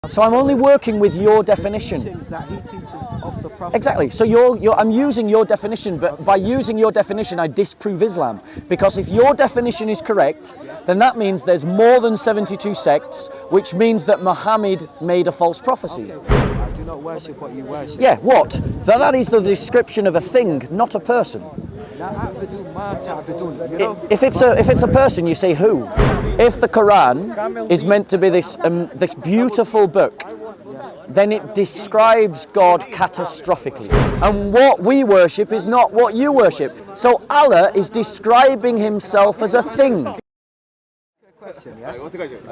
So I'm only working with your definition. That he teaches of the Prophet. Exactly. So I'm using your definition, but by using your definition, I disprove Islam. Because if your definition is correct, then that means there's more than 72 sects, which means that Muhammad made a false prophecy. Okay, I do not worship what you worship. Yeah, what? That is the description of a thing, not a person. If it's a person, you say who. If the Quran is meant to be this beautiful book, then it describes God catastrophically. And what we worship is not what you worship. So Allah is describing himself as a thing. Question, yeah?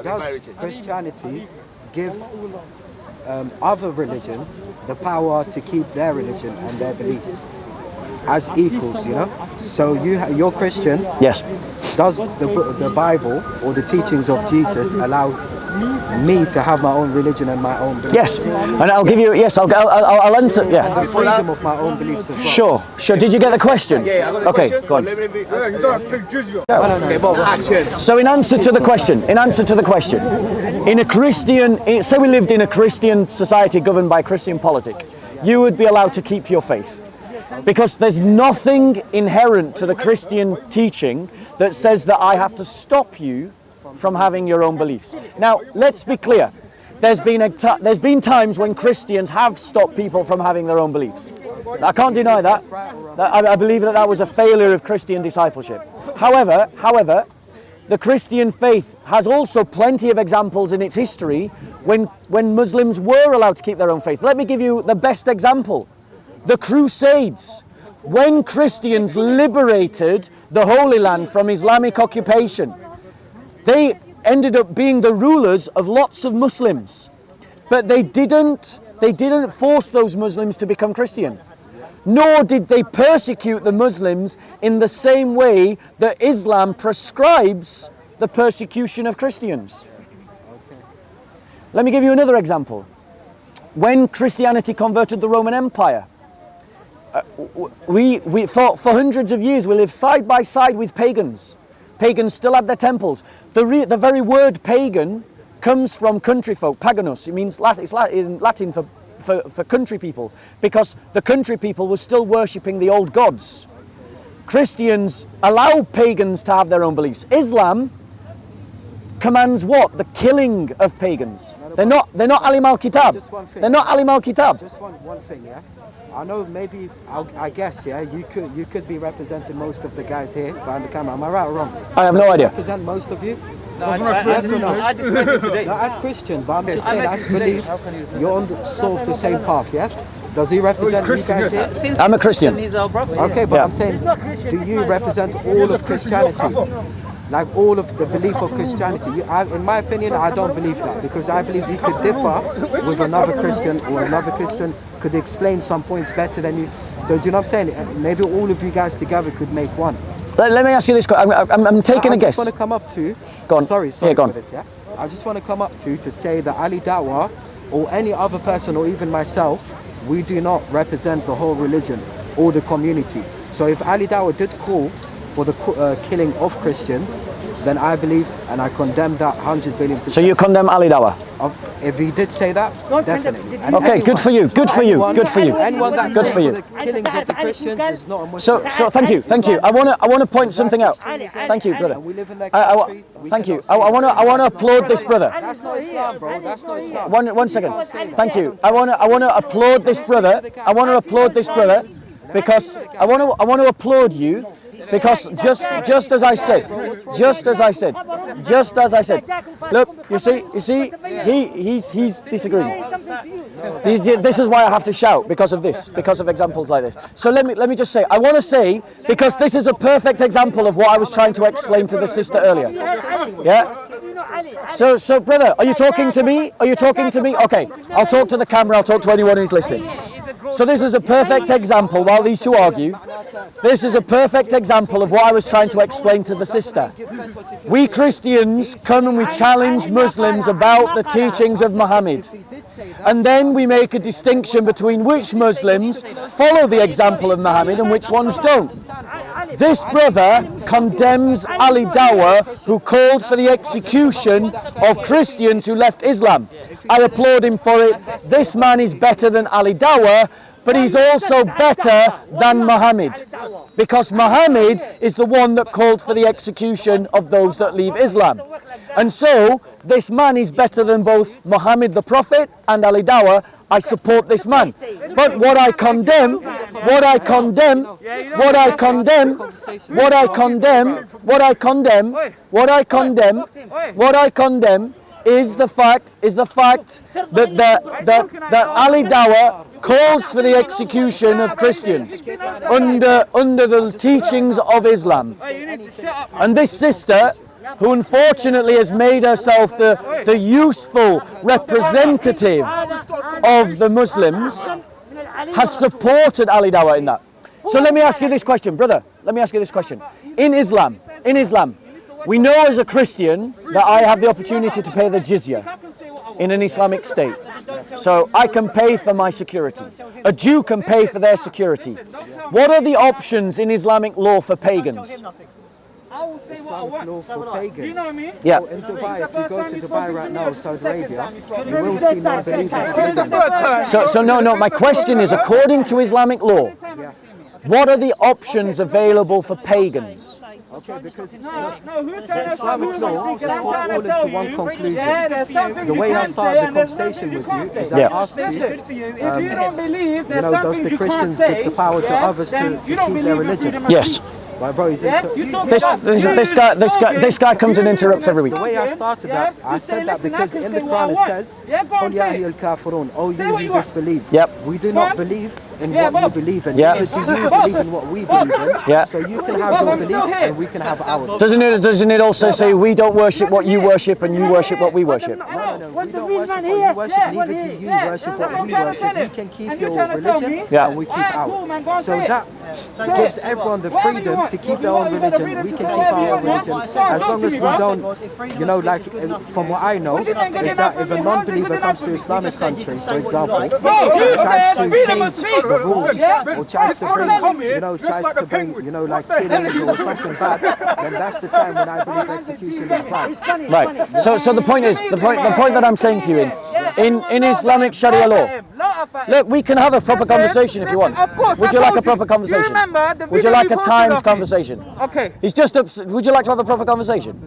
Does Christianity give other religions the power to keep their religion and their beliefs as equals, you know? So you're Christian. Yes. Does the Bible or the teachings of Jesus allow me to have my own religion and my own beliefs? Yes, and I'll give you. Yes, I'll answer. Yeah. The freedom of my own beliefs as well. Sure. Did you get the question? Yeah, I got the okay, question. go on. You don't have to pick Jizya. No. Action. So in answer to the question, in a Christian, say we lived in a Christian society governed by Christian politic, you would be allowed to keep your faith. Because there's nothing inherent to the Christian teaching that says that I have to stop you from having your own beliefs. Now, let's be clear. There's been times when Christians have stopped people from having their own beliefs. I can't deny that. I believe that was a failure of Christian discipleship. However, the Christian faith has also plenty of examples in its history when Muslims were allowed to keep their own faith. Let me give you the best example. The Crusades. When Christians liberated the Holy Land from Islamic occupation, they ended up being the rulers of lots of Muslims. But they didn't force those Muslims to become Christian. Nor did they persecute the Muslims in the same way that Islam prescribes the persecution of Christians. Let me give you another example. When Christianity converted the Roman Empire, for hundreds of years we lived side by side with pagans. Pagans still had their temples. The very word pagan comes from country folk, paganus. It means it's Latin for country people, because the country people were still worshipping the old gods. Christians allow pagans to have their own beliefs. Islam commands what? The killing of pagans. They're not alim al-kitab. They're not alim al-kitab. Just one thing, yeah. I know maybe I guess you could be representing most of the guys here behind the camera. Am I right or wrong? I have no idea. Represent most of you? I just met him today. No, as Christian, but I'm just saying, as belief, you're on sort of the same path, yes? Does he represent you guys here? I'm a Christian. He's our brother. Okay, but Yeah. I'm saying, do you represent all of Christianity? Like all of the belief of Christianity? In my opinion, I don't believe that, because I believe you could differ with another Christian, or another Christian could explain some points better than you. So do you know what I'm saying? Maybe all of you guys together could make one. Let me ask you this question. I'm taking a guess. I just want to come up to... Go on. Sorry Yeah, go on. for this, yeah? I just want to come up to say that Ali Dawah, or any other person, or even myself, we do not represent the whole religion or the community. So if Ali Dawah did call for the killing of Christians, then I believe and I condemn that 100 billion%. So you condemn Ali Dawah? If he did say that, definitely. And Okay, good for you. Good for you. Good for you. Anyone that Good for you. the killings of the Christians is not a Muslim. So thank you. I want to point something out. Thank you, brother. And we live in that country. Thank you. I want to applaud this brother. That's not Islam, bro. That's not Islam. One second. Thank you. I want to applaud this brother. Because I want to applaud you. Because just as I said, look, you see, he's disagreeing. This is why I have to shout, because of examples like this. So let me just say, I want to say, because this is a perfect example of what I was trying to explain to the sister earlier. Yeah. So brother, are you talking to me? Okay, I'll talk to the camera. I'll talk to anyone who's listening. So this is a perfect example, while these two argue, this is a perfect example of what I was trying to explain to the sister. We Christians come and we challenge Muslims about the teachings of Muhammad. And then we make a distinction between which Muslims follow the example of Muhammad and which ones don't. This brother condemns Ali Dawah, who called for the execution of Christians who left Islam. I applaud him for it. This man is better than Ali Dawah, but he's also better than Muhammad, because Muhammad is the one that called for the execution of those that leave Islam. And so this man is better than both Muhammad the Prophet and Ali Dawah. I support this man. But what I condemn is the fact that Ali Dawah calls for the execution of Christians under the teachings of Islam. And this sister, who unfortunately has made herself the useful representative of the Muslims, has supported Ali Dawah in that. So let me ask you this question, brother. Let me ask you this question. In Islam, we know as a Christian that I have the opportunity to pay the jizya in an Islamic state. So I can pay for my security. A Jew can pay for their security. What are the options in Islamic law for pagans? Islamic law for pagans. Yeah. So in Dubai, if you go to Dubai right now, Saudi Arabia, you will see non-believers. No, my question is, according to Islamic law, what are the options available for pagans? Okay, because the Islamic law just put all into one conclusion. The way I started the conversation with you is I asked you, does the Christians give the power to others to keep their religion? Yes. Right, bro, This guy comes and interrupts every week. The way I started that, I said that because in the Quran it says, "Qul ya ayyuhal kafirun," "O you who disbelieve." Yep. We do not believe in what you believe in. Yep. Neither do you believe in what we believe in. Yep. So you can have your belief and we can have ours. Doesn't it also say we don't worship what you worship and you worship what we worship? No. We don't worship what you worship. Neither do you worship what we worship. You can keep your religion and we keep ours. So that gives everyone the freedom to keep their own religion. We can keep our own religion as long as we don't, from what I know, is that if a non-believer comes to an Islamic country, for example, and tries to change the rules or tries to bring, like killings or something bad, then that's the time when I believe execution is right. Right. So the point is, the point that I'm saying to you in Islamic Sharia law, look, we can have a proper conversation if you want. Would you like a proper conversation? Would you like a timed conversation? Okay. He's just would you like to have a proper conversation?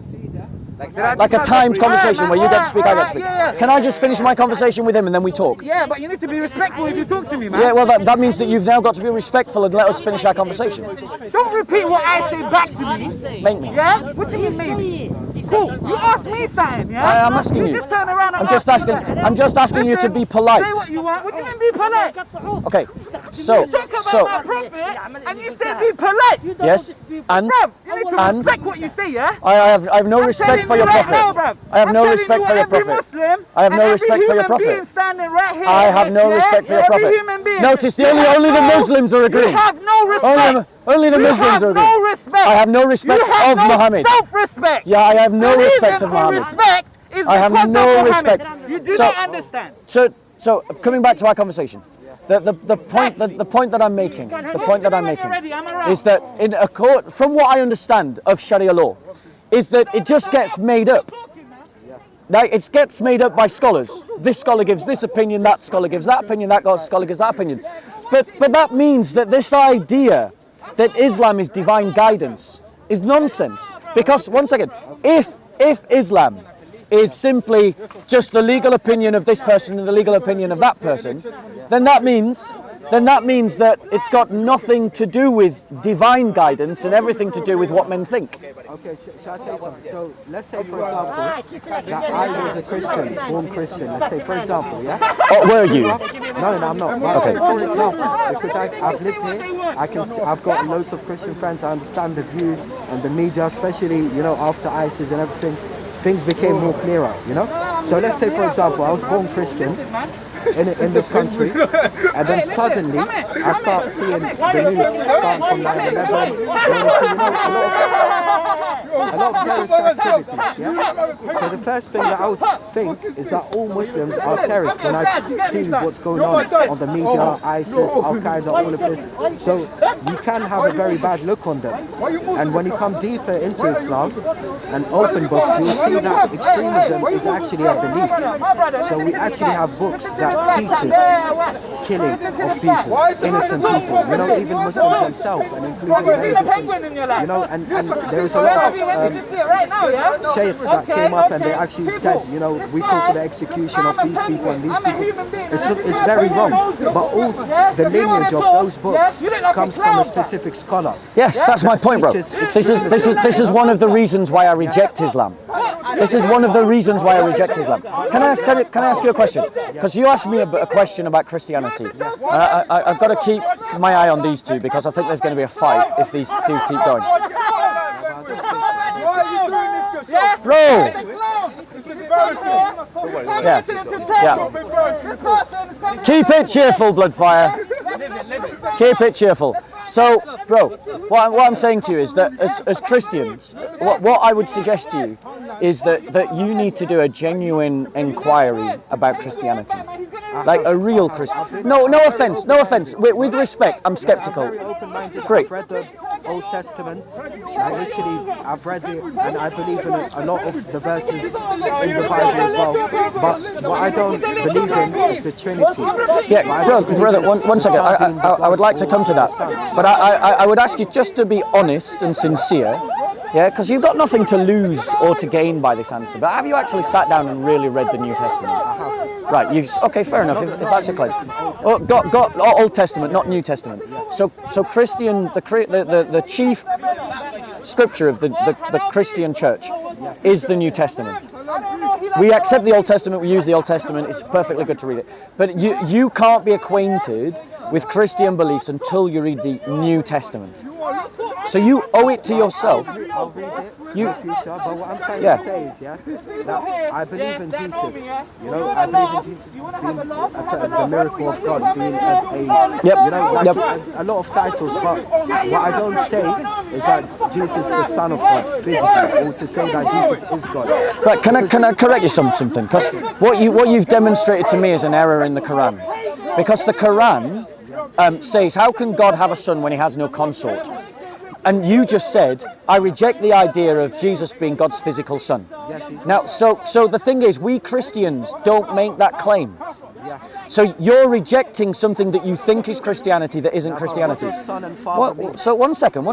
Like a timed conversation where you get to speak, I get to speak. Can I just finish my conversation with him and then we talk? Yeah, but you need to be respectful if you talk to me, man. Yeah, well, that means that you've now got to be respectful and let us finish our conversation. Don't repeat what I say back to me. Make me. Yeah? What do you mean maybe? Cool. You asked me something, yeah? I'm asking you. Just turn around and I'm just asking you to be polite. Say what you want. What do you mean be polite? Okay. So. You talk about my prophet and you said be polite. Yes. And. Bro, you need to respect what you say, yeah? I have no respect for your prophet. I have no respect for your prophet. I have no respect for your prophet. I have no respect for your prophet. Notice only the Muslims are agreeing. You have no respect. Only the Muslims are agreeing. No respect. I have no respect of Muhammad. Self-respect. Yeah, I have no respect of Muhammad. Respect is I have no respect. You do not understand. So coming back to our conversation, the point that I'm making, is that from what I understand of Sharia law, is that it just gets made up. Like, it gets made up by scholars. This scholar gives this opinion, that scholar gives that opinion, that scholar gives that opinion. But that means that this idea that Islam is divine guidance is nonsense. Because, once again, if Islam is simply just the legal opinion of this person and the legal opinion of that person, then that means that it's got nothing to do with divine guidance and everything to do with what men think. Okay, shall I tell you something? So let's say, for example, that I was a Christian, born Christian. Let's say, for example, yeah? Oh, were you? No, I'm not. Okay. For example, because I've lived here, I've got loads of Christian friends. I understand the view and the media, especially, after ISIS and everything, things became more clearer, So let's say, for example, I was born Christian. in this country, and then suddenly I start seeing the news starting from 9/11 going to, a lot of terrorist activities. Yeah. So the first thing that I would think is that all Muslims are terrorists when I see what's going on the media, ISIS, Al Qaeda, all of this. So you can have a very bad look on them. And when you come deeper into Islam and open books, you'll see that extremism is actually a belief. So we actually have books that teaches killing of people, innocent people, you know, even Muslims themselves, and including many different, you know, and there was a lot of sheikhs that came up and they actually said, you know, we call for the execution of these people and these people. It's very wrong, but all the lineage of those books comes from a specific scholar. Yes, that's my point, bro. This is one of the reasons why I reject Islam. This is one of the reasons why I reject Islam. Can I ask you a question? Because you asked me a question about Christianity. I've got to keep my eye on these two because I think there's going to be a fight if these two keep going. Why are you doing this to yourself? Bro! It's embarrassing. Yeah. Keep it cheerful, Bloodfire. Keep it cheerful. So, bro, what I'm saying to you is that as Christians, what I would suggest to you is that you need to do a genuine inquiry about Christianity. Like a real Christian. No offense. With respect, I'm skeptical. Great. I've read the Old Testament. I've read it, and I believe in a lot of the verses in the Bible as well. But what I don't believe in is the Trinity. Yeah, brother, one second. I would like to come to that. But I would ask you just to be honest and sincere. Yeah, because you've got nothing to lose or to gain by this answer. But have you actually sat down and really read the New Testament? Right, okay, fair enough, if that's your claim. Oh, got Old Testament, not New Testament. So Christian, the chief scripture of the Christian church is the New Testament. We accept the Old Testament, we use the Old Testament, it's perfectly good to read it. But you can't be acquainted with Christian beliefs until you read the New Testament. So you owe it to yourself. I'll read it in the future, but what I'm trying to say is, that I believe in Jesus. You know, I believe in Jesus being the miracle of God, being a lot of titles. But what I don't say is that Jesus is the Son of God physically, or to say that Jesus is God. Right? Can I correct you something? Because what you've demonstrated to me is an error in the Quran. Because the Quran says, how can God have a son when he has no consort? And you just said, I reject the idea of Jesus being God's physical son. Yes, now, so the thing is, we Christians don't make that claim. So you're rejecting something that you think is Christianity that isn't Christianity. So one second.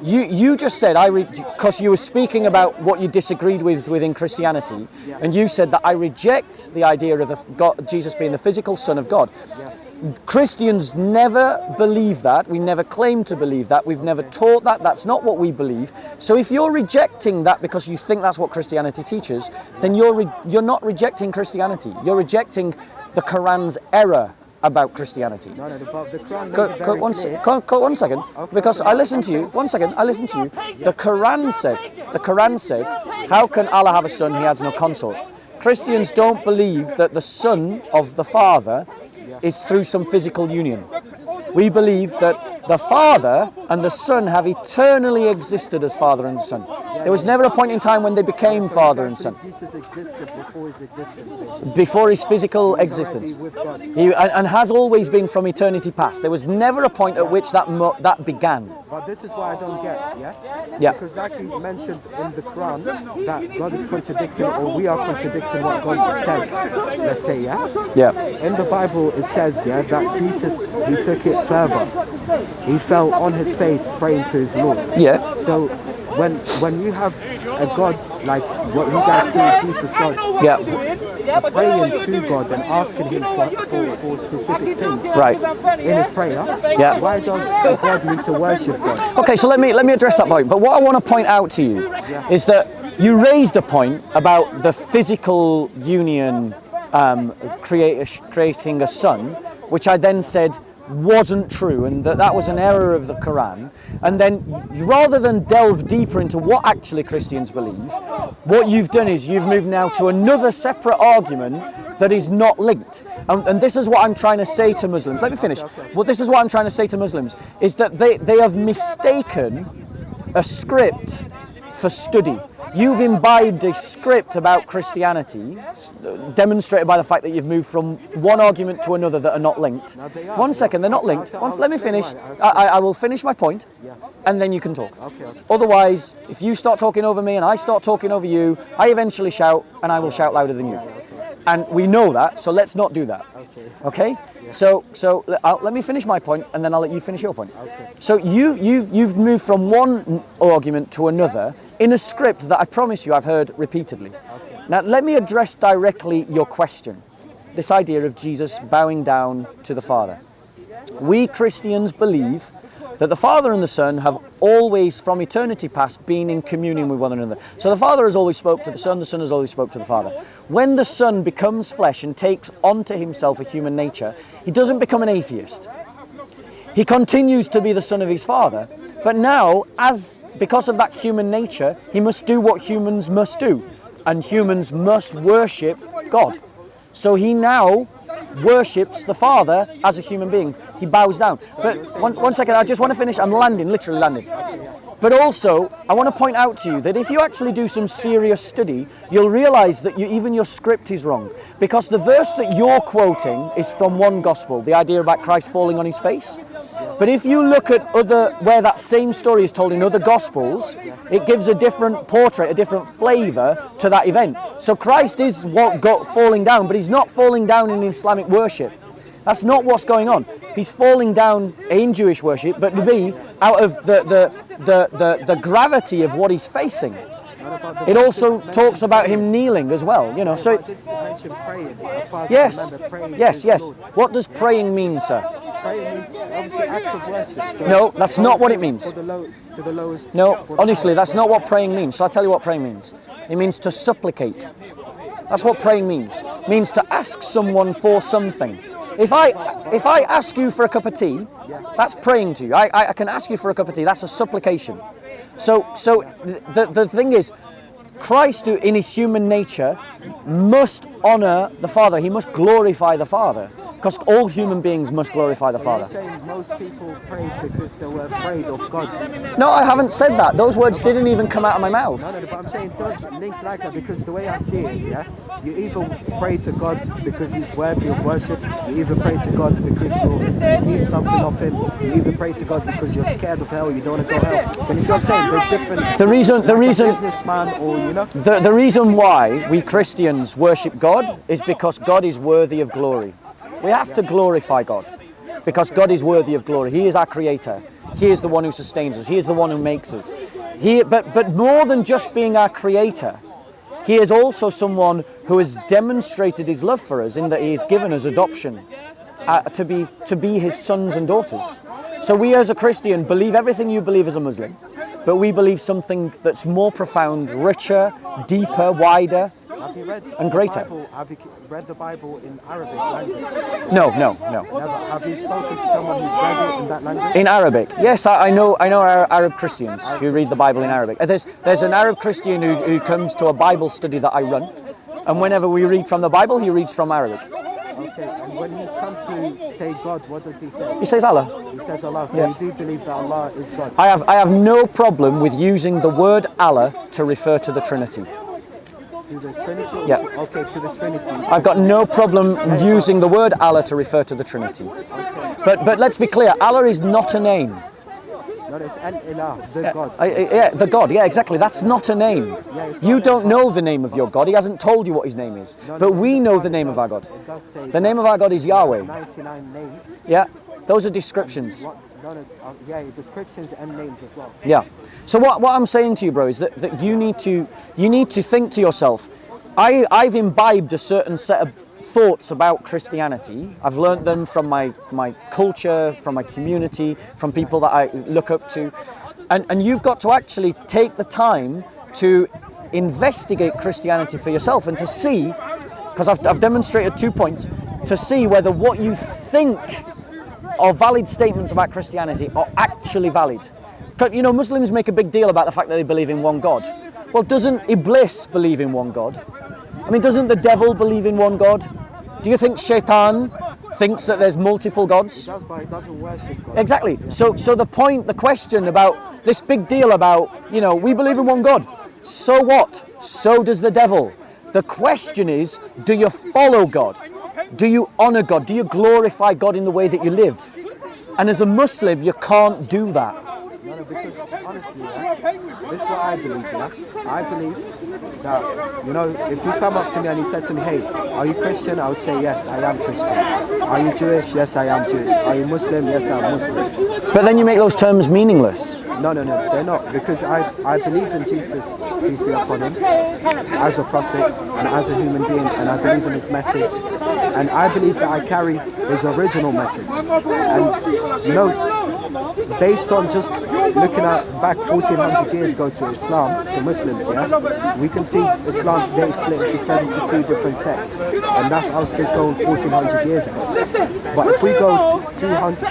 You just said, because you were speaking about what you disagreed with within Christianity, and you said that I reject the idea of Jesus being the physical son of God. Christians never believe that. We never claim to believe that. We've never taught that. That's not what we believe. So if you're rejecting that because you think that's what Christianity teaches, then you're not rejecting Christianity. You're rejecting the Quran's error about Christianity. No, but the Quran made it very clear. One second, because I listened to you. One second, I listened to you. The Quran said, how can Allah have a son? He has no consort. Christians don't believe that the son of the Father is through some physical union. We believe that the Father and the Son have eternally existed as Father and Son. There was never a point in time when they became Father and Son. Jesus existed before his existence, basically. Before his physical existence. With God. And has always been from eternity past. There was never a point at which that began. But this is what I don't get, Yeah. Because like he mentioned in the Quran, that God is contradicting, or we are contradicting what God said, let's say, Yeah. In the Bible it says, that Jesus, he took it further. He fell on his face praying to his Lord. Yeah. So when you have a God like what you guys call Jesus God, praying to God and asking him for specific things, right, in his prayer, why does God need to worship God? Okay, so let me address that point. But what I want to point out to you is that you raised a point about the physical union creating a son, which I then said wasn't true, and that was an error of the Quran. And then rather than delve deeper into what actually Christians believe, what you've done is you've moved now to another separate argument that is not linked. And this is what I'm trying to say to Muslims. Let me finish. Well, this is what I'm trying to say to Muslims, is that they have mistaken a script for study. You've imbibed a script about Christianity, demonstrated by the fact that you've moved from one argument to another that are not linked. No, they are. One second, they're not linked. Let me finish. I will finish my point, and then you can talk. Okay. Otherwise, if you start talking over me and I start talking over you, I eventually shout, and I will shout louder than you. And we know that, so let's not do that. Okay? So let me finish my point, and then I'll let you finish your point. Okay. So you've moved from one argument to another in a script that I promise you I've heard repeatedly. Now let me address directly your question, this idea of Jesus bowing down to the Father. We Christians believe that the Father and the Son have always, from eternity past, been in communion with one another. So the Father has always spoke to the Son has always spoke to the Father. When the Son becomes flesh and takes onto himself a human nature, he doesn't become an atheist. He continues to be the Son of his Father, but now, because of that human nature, he must do what humans must do, and humans must worship God. So he now worships the Father as a human being. He bows down. But one second, I just want to finish. I'm landing, literally landing. But also, I want to point out to you that if you actually do some serious study, you'll realize that even your script is wrong. Because the verse that you're quoting is from one gospel, the idea about Christ falling on his face. But if you look at where that same story is told in other gospels, it gives a different portrait, a different flavor to that event. So Christ is what got falling down, but he's not falling down in Islamic worship. That's not what's going on. He's falling down in Jewish worship, but to be out of the gravity of what he's facing. It also talks about him kneeling as well, you know. So I did mention praying. As far as I yes, remember, praying yes, is yes. Lord. What does praying mean, sir? Praying means obviously act of worship. So No, that's not what it means. To the lowest. No, for the honestly, highest. that's not what praying means. So I'll tell you what praying means. It means to supplicate. That's what praying means. It means to ask someone for something. If I ask you for a cup of tea, that's praying to you. I can ask you for a cup of tea. That's a supplication. So the thing is, Christ, in his human nature, must honor the Father. He must glorify the Father. Because all human beings must glorify the Father. You're saying most people prayed because they were afraid of God. No, I haven't said that. Those words didn't even come out of my mouth. No, but I'm saying it does link like that because the way I see it is, you either pray to God because he's worthy of worship, you either pray to God because you need something of him, you either pray to God because you're scared of hell, you don't want to go hell. Can you see what I'm saying? There's different... The reason businessman or, you know... The reason why we Christians worship God is because God is worthy of glory. We have to glorify God because God is worthy of glory. He is our creator. He is the one who sustains us. He is the one who makes us. But more than just being our creator, he is also someone who has demonstrated his love for us in that he has given us adoption to be his sons and daughters. So we as a Christian believe everything you believe as a Muslim, but we believe something that's more profound, richer, deeper, wider, Have you read and greater. Have you read the Bible in Arabic language? No. Never. Have you spoken to someone who's read it in that language? In Arabic, yes, I know Arab Christians who read the Bible in Arabic. There's an Arab Christian who comes to a Bible study that I run, and whenever we read from the Bible, he reads from Arabic. Okay, and when he comes to say God, what does he say? He says Allah. He says Allah, so you do believe that Allah is God? I have no problem with using the word Allah to refer to the Trinity. To the Trinity? Yeah. Okay, to the Trinity. I've got no problem using the word Allah to refer to the Trinity. But let's be clear, Allah is not a name. No, it's Al-Ilah, the God. The God, yeah, exactly. That's not a name. You don't know the name of your God. He hasn't told you what his name is. But we know the name of our God. It does say The name of our God is Yahweh. 99 names. Yeah, those are descriptions. Descriptions and names as well. Yeah. So what I'm saying to you, bro, is that you need to think to yourself, I've imbibed a certain set of thoughts about Christianity. I've learned them from my culture, from my community, from people that I look up to. And you've got to actually take the time to investigate Christianity for yourself and to see, because I've demonstrated 2 points, to see whether what you think are valid statements about Christianity are actually valid. You know, Muslims make a big deal about the fact that they believe in one God. Well, doesn't Iblis believe in one God? I mean, doesn't the devil believe in one God? Do you think Shaitan thinks that there's multiple gods? He does, but he doesn't worship God. Exactly. So the question about this big deal about, we believe in one God. So what? So does the devil. The question is, do you follow God? Do you honor God? Do you glorify God in the way that you live? And as a Muslim, you can't do that. No, because honestly, this is what I believe, yeah? I believe that, if you come up to me and you said to me, hey, are you Christian? I would say, yes, I am Christian. Are you Jewish? Yes, I am Jewish. Are you Muslim? Yes, I'm Muslim. But then you make those terms meaningless. No, they're not. Because I believe in Jesus, peace be upon him, as a prophet and as a human being, and I believe in his message. And I believe that I carry his original message. And, based on just looking at back 1400 years ago to Islam, to Muslims, yeah, we can see Islam today split into 72 different sects, and that's us just going 1400 years ago. But if we go to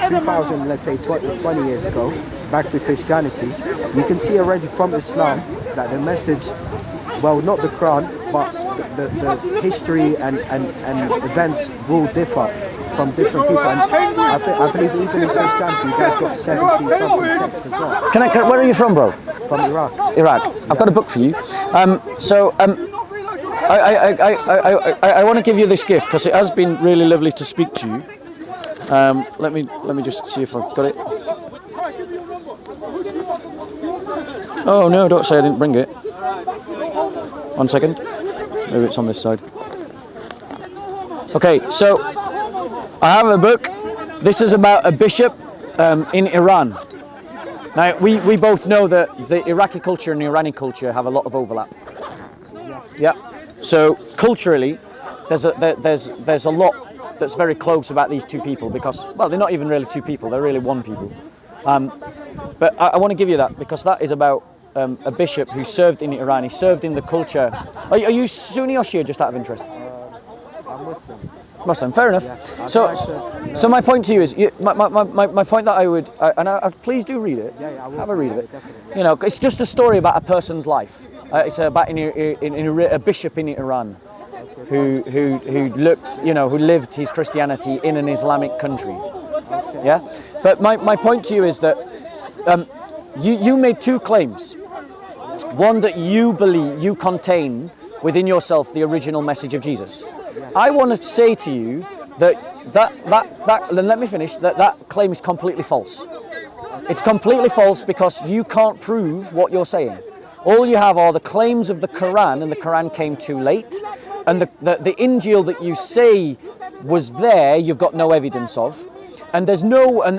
2000, let's say 20 years ago, back to Christianity, you can see already from Islam that the message, well, not the Quran, but the history and events will differ from different people, and I believe even in Christianity, you guys got 70-something sects as well. Where are you from, bro? From Iraq. Iraq. I've got a book for you. I want to give you this gift because it has been really lovely to speak to you. Let me just see if I've got it. Oh no! Don't say I didn't bring it. 1 second. Maybe it's on this side. Okay, so I have a book. This is about a bishop in Iran. Now, we both know that the Iraqi culture and the Irani culture have a lot of overlap. Yeah. So culturally, there's a lot that's very close about these two people because, well, they're not even really two people. They're really one people. But I want to give you that because that is about a bishop who served in Iran. He served in the culture. Are you Sunni or Shia, just out of interest? I'm Muslim. Muslim, fair enough. Yeah, so my point to you is, my point that I would, please do read it. Yeah, I will. Have a read of it. Definitely. It's just a story about a person's life. It's about a bishop in Iran who looked, who lived his Christianity in an Islamic country. Okay. Yeah, but my point to you is that you made two claims. One, that you believe you contain within yourself the original message of Jesus. I want to say to you that let me finish, that claim is completely false. It's completely false because you can't prove what you're saying. All you have are the claims of the Quran, and the Quran came too late, and the Injil that you say was there, you've got no evidence of. And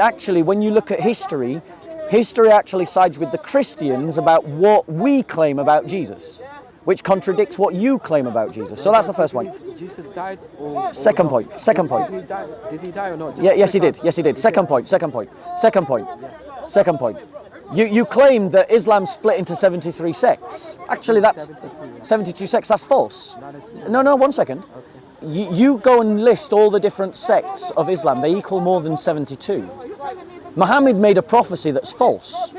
actually when you look at history actually sides with the Christians about what we claim about Jesus, which contradicts what you claim about Jesus. So that's the first point. Jesus died Second point. Did he die or not? Yes, he did. Second point. You claim that Islam split into 73 sects. Actually, that's 72 sects. That's false. No, 1 second. You go and list all the different sects of Islam. They equal more than 72. Muhammad made a prophecy that's false.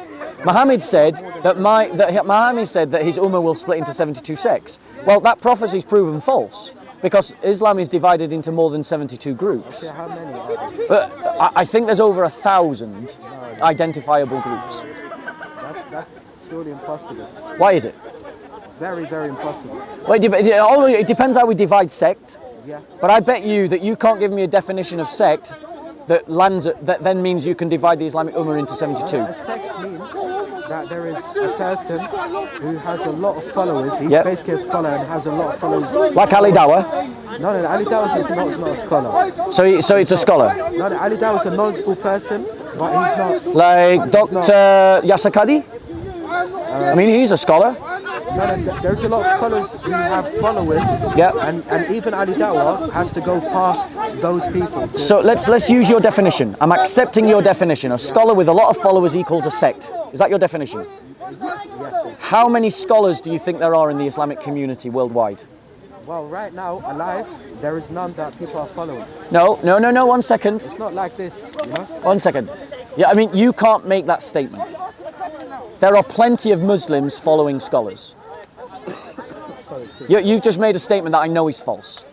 Muhammad said that his ummah will split into 72 sects. Well, that prophecy is proven false because Islam is divided into more than 72 groups. How many are there? I think there's over 1,000 identifiable groups. That's surely impossible. Why is it? Very, very impossible. Well, it depends how we divide sect. Yeah. But I bet you that you can't give me a definition of sect that then means you can divide the Islamic Ummah into 72. A sect means that there is a person who has a lot of followers. He's Yep. basically a scholar and has a lot of followers. Like Ali Dawah. No, Ali Dawah is not a scholar. So it's a scholar. No, Ali Dawah is a knowledgeable person, but he's not. Like Dr. Yasakadi? I mean, he's a scholar. No, there's a lot of scholars who have followers. Yeah. And even Ali Dawah has to go past those people. So let's use your definition. I'm accepting your definition. A scholar with a lot of followers equals a sect. Is that your definition? Yes. How many scholars do you think there are in the Islamic community worldwide? Well, right now, alive, there is none that people are following. No, 1 second. It's not like this, 1 second. Yeah, I mean, you can't make that statement. There are plenty of Muslims following scholars. You've just made a statement that I know is false.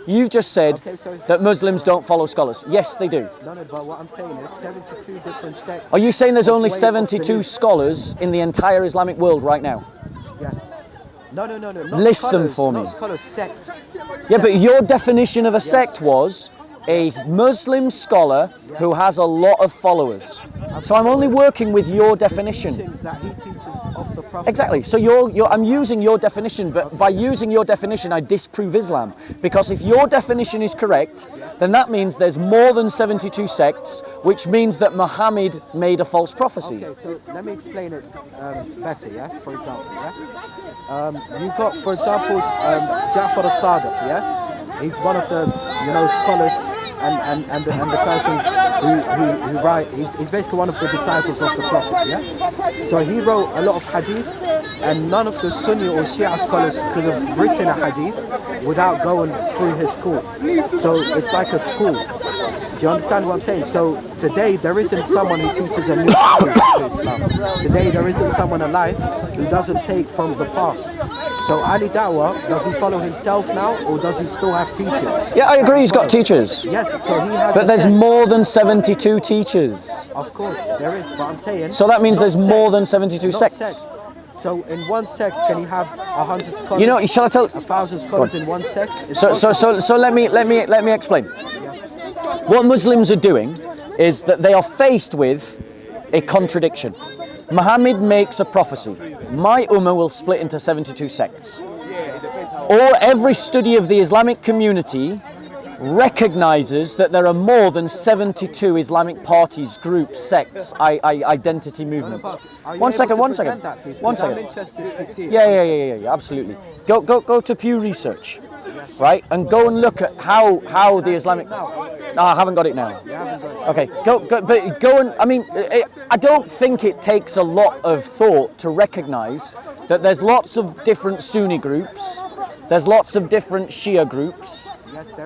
You've just said Okay, so- that Muslims don't follow scholars. Yes, they do. No, but what I'm saying is 72 different sects. Are you saying there's of only way of 72 belief. scholars in the entire Islamic world right now? Yes. No. Not List scholars, them for me. Not scholars, sects. Yeah, but your definition of a sect was a Muslim scholar who has a lot of followers. So I'm only working with your definition. Teachings that he teaches of the Prophet. Exactly. So I'm using your definition, but by using your definition, I disprove Islam. Because if your definition is correct, then that means there's more than 72 sects, which means that Muhammad made a false prophecy. Okay, so let me explain it better, yeah? For example, yeah? You got, for example, Ja'far al-Sadiq, yeah? He's one of the, scholars and the persons who write. He's basically one of the disciples of the Prophet, yeah? So he wrote a lot of hadiths, and none of the Sunni or Shia scholars could have written a hadith without going through his school. So it's like a school. Do you understand what I'm saying? So today there isn't someone who teaches a new school to Islam. Today there isn't someone alive who doesn't take from the past. So Ali Dawah, does he follow himself now, or does he still have teachers? Yeah, I agree, he's got teachers. Yes, so he has. But a there's sect. more than 72 teachers. Of course, there is, but I'm saying. So that means not there's more than sects, 72 not sects. So in one sect, can you have 100 scholars? Shall I tell? 1,000 scholars in one sect? It's So let me explain. What Muslims are doing is that they are faced with a contradiction. Muhammad makes a prophecy. My ummah will split into 72 sects. Every study of the Islamic community recognizes that there are more than 72 Islamic parties, groups, sects, identity movements. One second. I'm interested to see. Yeah, absolutely. Go to Pew Research, right, and go and look at how the Islamic. No, I haven't got it now. Okay, go and. I mean, I don't think it takes a lot of thought to recognise that there's lots of different Sunni groups, there's lots of different Shia groups,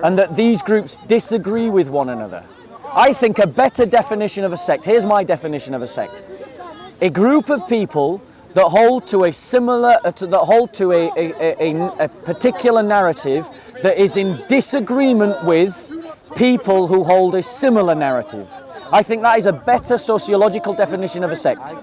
and that these groups disagree with one another. I think a better definition of a sect. Here's my definition of a sect: a group of people that hold to a particular narrative that is in disagreement with people who hold a similar narrative. I think that is a better sociological definition of a sect.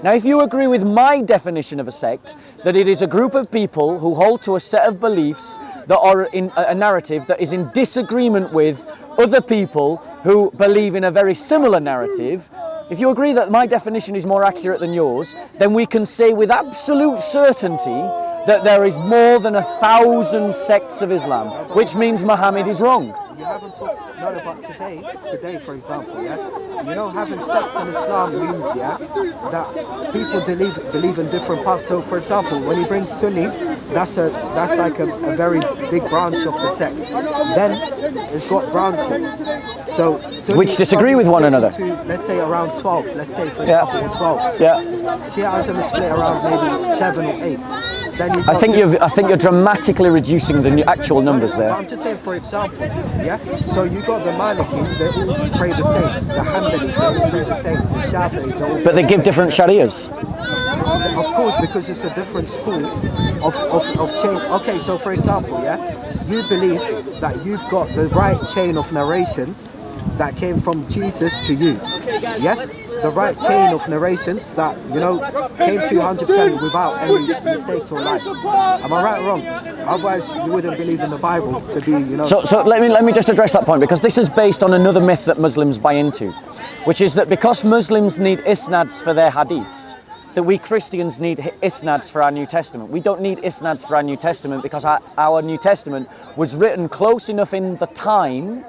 Now, if you agree with my definition of a sect, that it is a group of people who hold to a set of beliefs that are in a narrative that is in disagreement with other people who believe in a very similar narrative, if you agree that my definition is more accurate than yours, then we can say with absolute certainty that there is more than 1,000 sects of Islam, which means Muhammad is wrong. You haven't talked about today, for example, yeah? Having sex in Islam means, yeah, that people believe in different paths. So, for example, when he brings Sunnis, that's like a very big branch of the sect. Then it's got branches. So Sunnis Which disagree with one another. into, let's say around 12. Let's say, for example, 12. Yeah. Shiaism is split around maybe 7 or 8. Then you I think you're dramatically reducing the actual numbers But there. I'm just saying, for example, yeah. So you got the Malikis, they all pray the same. The Hanbalis, they all pray the same. The Shafi'is, they all. But they give different sharias. Of course, because it's a different school of chain. Okay, so for example, yeah, you believe that you've got the right chain of narrations that came from Jesus to you. Yes, the right chain of narrations that came to you 100% without any mistakes or lies. Am I right or wrong? Otherwise, you wouldn't believe in the Bible to be, So let me just address that point, because this is based on another myth that Muslims buy into, which is that because Muslims need isnads for their hadiths, that we Christians need isnads for our New Testament. We don't need isnads for our New Testament because our New Testament was written close enough in the time.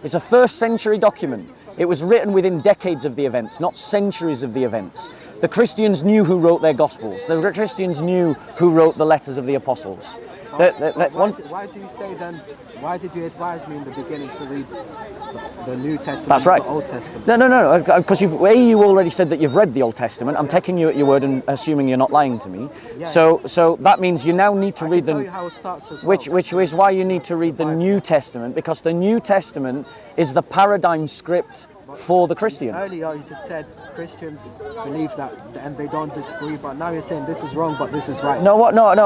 It's a first century document. It was written within decades of the events, not centuries of the events. The Christians knew who wrote their Gospels. The Christians knew who wrote the letters of the Apostles. Why do you say then? Why did you advise me in the beginning to read the New Testament? That's right. The Old Testament. No. Because you already said that you've read the Old Testament. I'm taking you at your word and assuming you're not lying to me. Yeah. So that means you now need to read tell you how it starts as well. which is why you need to read the New Testament, because the New Testament is the paradigm script for the Christian. Earlier you just said Christians believe that and they don't disagree, but now you're saying this is wrong but this is right. No,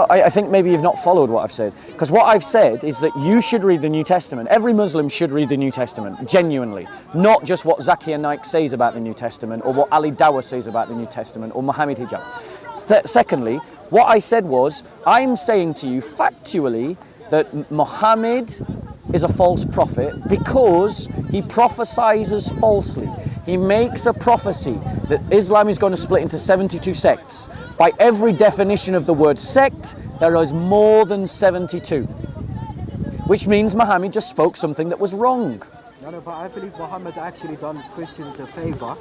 I think maybe you've not followed what I've said. Because what I've said is that you should read the New Testament. Every Muslim should read the New Testament, genuinely. Not just what Zakir Naik says about the New Testament, or what Ali Dawah says about the New Testament, or Muhammad Hijab. Secondly, what I said was, I'm saying to you factually that Muhammad is a false prophet because he prophesizes falsely. He makes a prophecy that Islam is going to split into 72 sects. By every definition of the word sect, there is more than 72. Which means Muhammad just spoke something that was wrong. No, but I believe Muhammad actually done Christians a favor.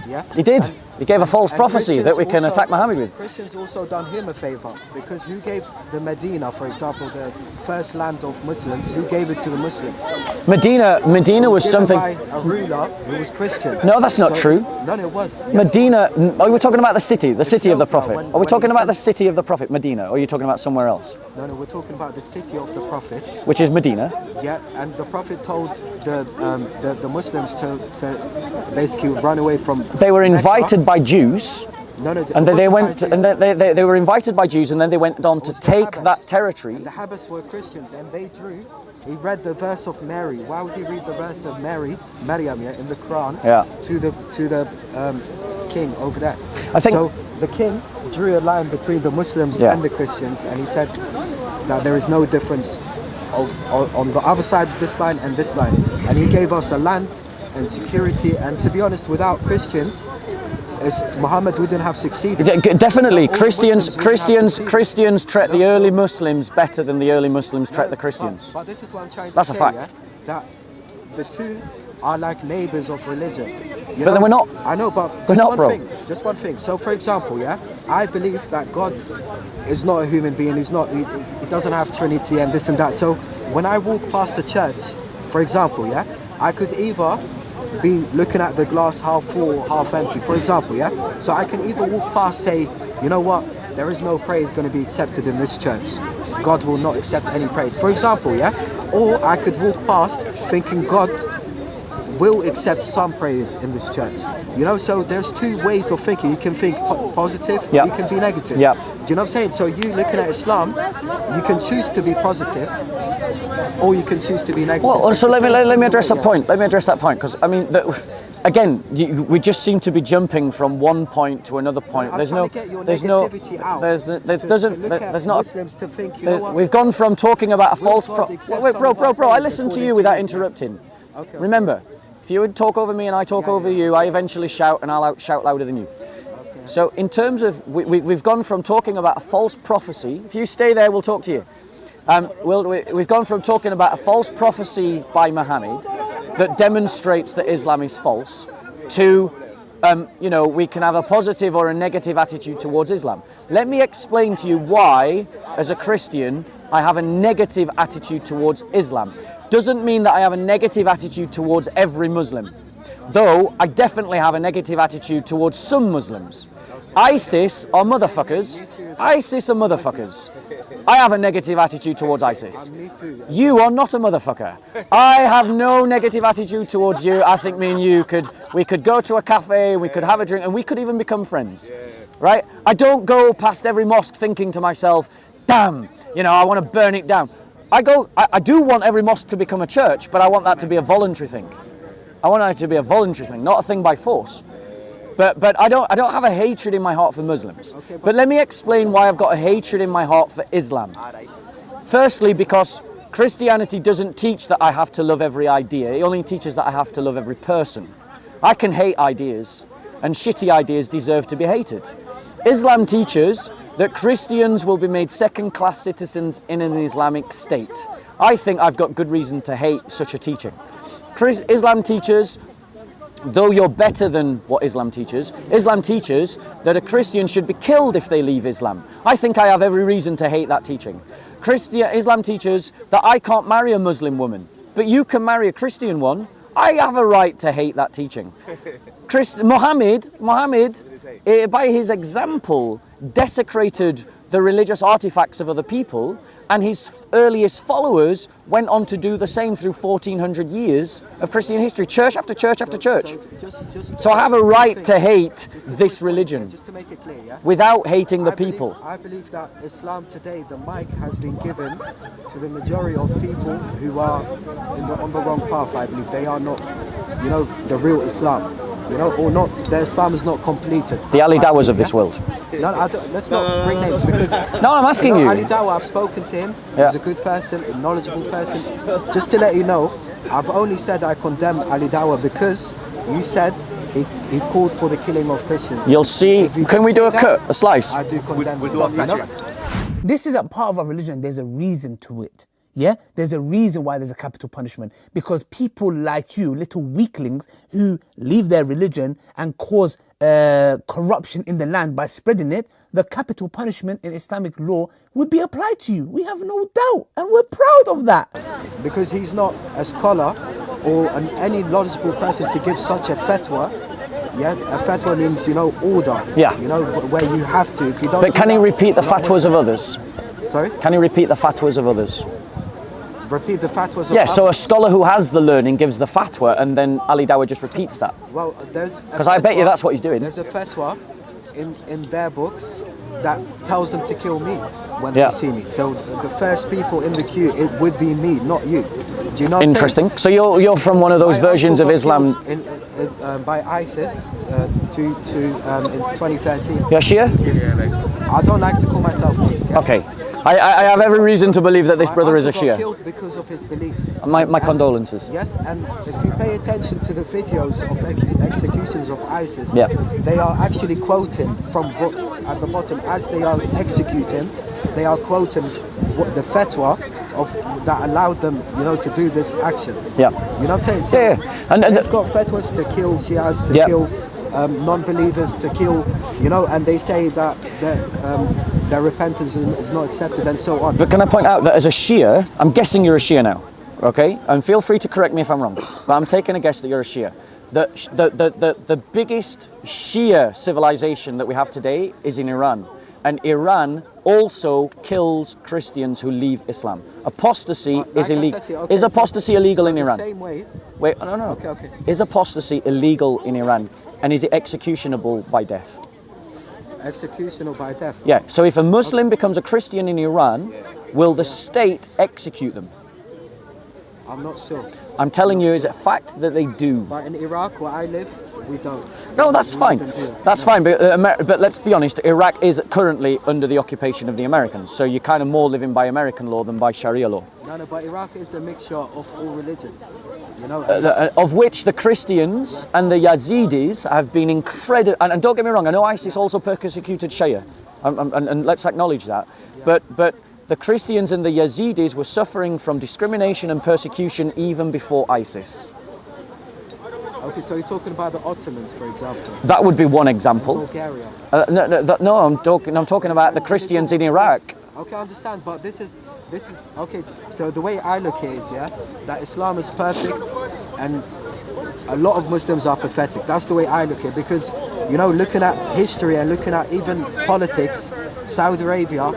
Yeah? He did. He gave a false prophecy that we can also, attack Muhammad with. Christians also done him a favor, because who gave the Medina, for example, the first land of Muslims, who gave it to the Muslims? Medina was something... by a ruler who was Christian. No, that's not true. No, it was. Yes. Medina, are we talking about the city of the Prophet? Are we talking about the city of the Prophet, Medina, or are you talking about somewhere else? No, we're talking about the city of the Prophet. Which is Medina. Yeah, and the Prophet told the Muslims to basically run away from. They were invited by Jews. And they went, and they were invited by Jews, and then they went on to take that territory. And the Habas were Christians, and they drew. He read the verse of Mary. Why would he read the verse of Mary, Maryam, in the Quran, to the king over there? I think so. The king drew a line between the Muslims and the Christians, and he said that there is no difference on the other side of this line and this line. And he gave us a land and security. And to be honest, without Christians, Muhammad wouldn't have succeeded. Definitely, Christians treat the early Muslims better than the early Muslims treat the Christians. But this is what I'm trying to That's say. A fact. Yeah? That the two are like neighbors of religion. But then we're not. I know, but just one thing. So, for example, I believe that God is not a human being. He's not. He doesn't have Trinity and this and that. So, when I walk past the church, for example, I could either be looking at the glass half full, half empty. For example, So I can either walk past, say, you know what, there is no praise going to be accepted in this church. God will not accept any praise. For example, Or I could walk past thinking God will accept some praise in this church. So there's two ways of thinking. You can think positive, you can be negative. Yeah. Do you know what I'm saying? So you looking at Islam, you can choose to be positive, or you can choose to be negative. Well, so let me address that point. Let me address that point, because I mean, again, we just seem to be jumping from one point to another point. There's not. Muslims to think, we've gone from talking about a false. Wait, bro. I listen to you without interrupting. Okay. Remember, if you would talk over me and I talk over you, I eventually shout, and I'll shout louder than you. Okay. So in terms of, we've gone from talking about a false prophecy. If you stay there, we'll talk to you. We've gone from talking about a false prophecy by Muhammad that demonstrates that Islam is false to, we can have a positive or a negative attitude towards Islam. Let me explain to you why, as a Christian, I have a negative attitude towards Islam. Doesn't mean that I have a negative attitude towards every Muslim. Though I definitely have a negative attitude towards some Muslims. ISIS are motherfuckers. ISIS are motherfuckers. I have a negative attitude towards ISIS. You are not a motherfucker. I have no negative attitude towards you. I think me and you we could go to a cafe, we could have a drink, and we could even become friends. Right? I don't go past every mosque thinking to myself, damn, I want to burn it down. I do want every mosque to become a church, but I want that to be a voluntary thing. I want that to be a voluntary thing, not a thing by force. But I don't have a hatred in my heart for Muslims. But let me explain why I've got a hatred in my heart for Islam. Firstly, because Christianity doesn't teach that I have to love every idea. It only teaches that I have to love every person. I can hate ideas, and shitty ideas deserve to be hated. Islam teaches that Christians will be made second-class citizens in an Islamic state. I think I've got good reason to hate such a teaching. Islam teaches, though you're better than what Islam teaches that a Christian should be killed if they leave Islam. I think I have every reason to hate that teaching. Islam teaches that I can't marry a Muslim woman, but you can marry a Christian one. I have a right to hate that teaching. Muhammad, by his example, desecrated the religious artifacts of other people, And his earliest followers went on to do the same through 1400 years of Christian history, church after church after church. So I have a right to hate this religion. Just to make it clear, yeah? Without hating the people. I believe that Islam today, the mic has been given to the majority of people who are on the wrong path. I believe they are not, the real Islam. Or not. Their Islam is not completed. The Ali Dawahs of this world. No, let's not bring names because. No, I'm asking you. Ali Dawah, I've spoken to him. He's a good person, a knowledgeable person. Just to let you know, I've only said I condemn Ali Dawah because you said he called for the killing of Christians. You'll see. Can we do a slice? I do condemn. We'll do a flash. This is a part of our religion. There's a reason to it. Yeah, there's a reason why there's a capital punishment, because people like you, little weaklings who leave their religion and cause corruption in the land by spreading it, the capital punishment in Islamic law would be applied to you. We have no doubt, and we're proud of that. Because he's not a scholar or any knowledgeable person to give such a fatwa. Yeah, a fatwa means, order. Yeah. Where you have to. If you don't. But can he repeat the fatwas of others? Sorry? Can he repeat the fatwas of others? Repeat the fatwas of Yeah, so a scholar who has the learning gives the fatwa and then Ali Dawah just repeats that. Well, there's... Because I bet you that's what he's doing. There's a fatwa in their books that tells them to kill me when they see me. So the first people in the queue, it would be me, not you. Do you know what I'm Interesting. saying? So you're from one of those versions of Islam. By ISIS in 2013. You're Shia? I don't like to call myself names. Yeah? Okay. I have every reason to believe that this brother is a Shia. Shia. Killed because of his belief. My condolences. Yes, and if you pay attention to the videos of executions of ISIS, they are actually quoting from books at the bottom as they are executing. They are quoting the fatwa that allowed them, to do this action. Yeah. You know what I'm saying? So And they've got fatwas to kill Shias, to kill non-believers, to kill, and they say that their repentance is not accepted and so on. But can I point out that as a Shia, I'm guessing you're a Shia now, okay? And feel free to correct me if I'm wrong, but I'm taking a guess that you're a Shia. The biggest Shia civilization that we have today is in Iran. And Iran also kills Christians who leave Islam. Apostasy is illegal. Is apostasy illegal in Iran? The same way. Wait, no. Okay. Is apostasy illegal in Iran? And is it executionable by death? Executionable by death? Yeah, so if a Muslim becomes a Christian in Iran, will the state execute them? I'm not sure. I'm telling you, it's a fact that they do. But in Iraq, where I live, we don't. No, that's fine. That's fine, but let's be honest, Iraq is currently under the occupation of the Americans, so you're kind of more living by American law than by Sharia law. No, but Iraq is a mixture of all religions, of which the Christians and the Yazidis have been incredible, and don't get me wrong, I know ISIS also persecuted Shia, and let's acknowledge that, but the Christians and the Yazidis were suffering from discrimination and persecution even before ISIS. Okay, so you're talking about the Ottomans, for example. That would be one example. Bulgaria. No, I'm talking about the Christians in Iraq. Okay, I understand, but this is okay. So the way I look at it is, that Islam is perfect, and a lot of Muslims are pathetic. That's the way I look at it, because looking at history and looking at even politics, Saudi Arabia,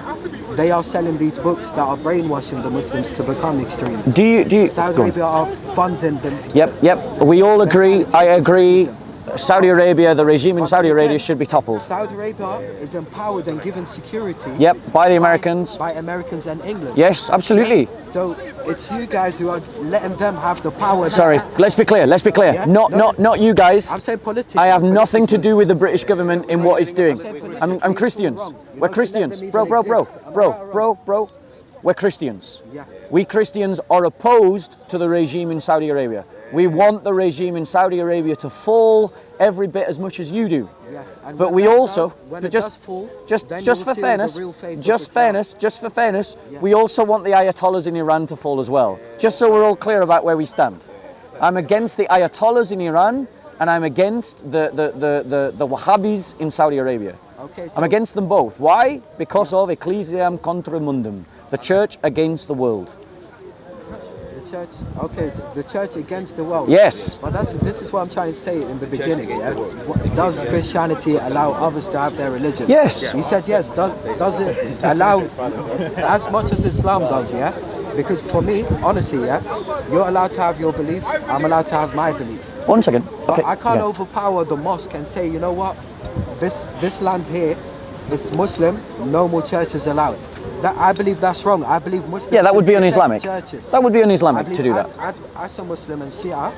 they are selling these books that are brainwashing the Muslims to become extremists. Do you? Saudi Arabia are funding them. Yep. We all agree. I agree. Saudi Arabia, the regime in Saudi Arabia should be toppled. Saudi Arabia is empowered and given security. Yep, by the Americans. By Americans and England. Yes, absolutely. So it's you guys who are letting them have the power. Sorry, let's be clear. Yeah? Not you guys. I'm saying politically. I have nothing to do with the British government in what it's doing. I'm Christians. We're Christians. Bro. We're Christians. Yeah. We Christians are opposed to the regime in Saudi Arabia. We want the regime in Saudi Arabia to fall every bit as much as you do. Yes, and but we also, just for fairness, we also want the Ayatollahs in Iran to fall as well. Just so we're all clear about where we stand. I'm against the Ayatollahs in Iran, and I'm against the Wahhabis in Saudi Arabia. Okay, so I'm against them both. Why? Because of Ecclesiam contra mundum, the church against the world. The church, okay, so the church against the world. Yes. But this is what I'm trying to say in the beginning. Yeah? Does Christianity allow others to have their religion? Yes. He said yes. Does it allow as much as Islam does? Yeah. Because for me, honestly, yeah, you're allowed to have your belief. I'm allowed to have my belief. 1 second. But Okay. I can't yeah. overpower the mosque and say, you know what, this land here is Muslim. No more churches allowed. That I believe that's wrong. I believe Muslims. Yeah, that would be should protect un-Islamic. Churches. That would be un-Islamic I to do believe that. As a Muslim and Shia,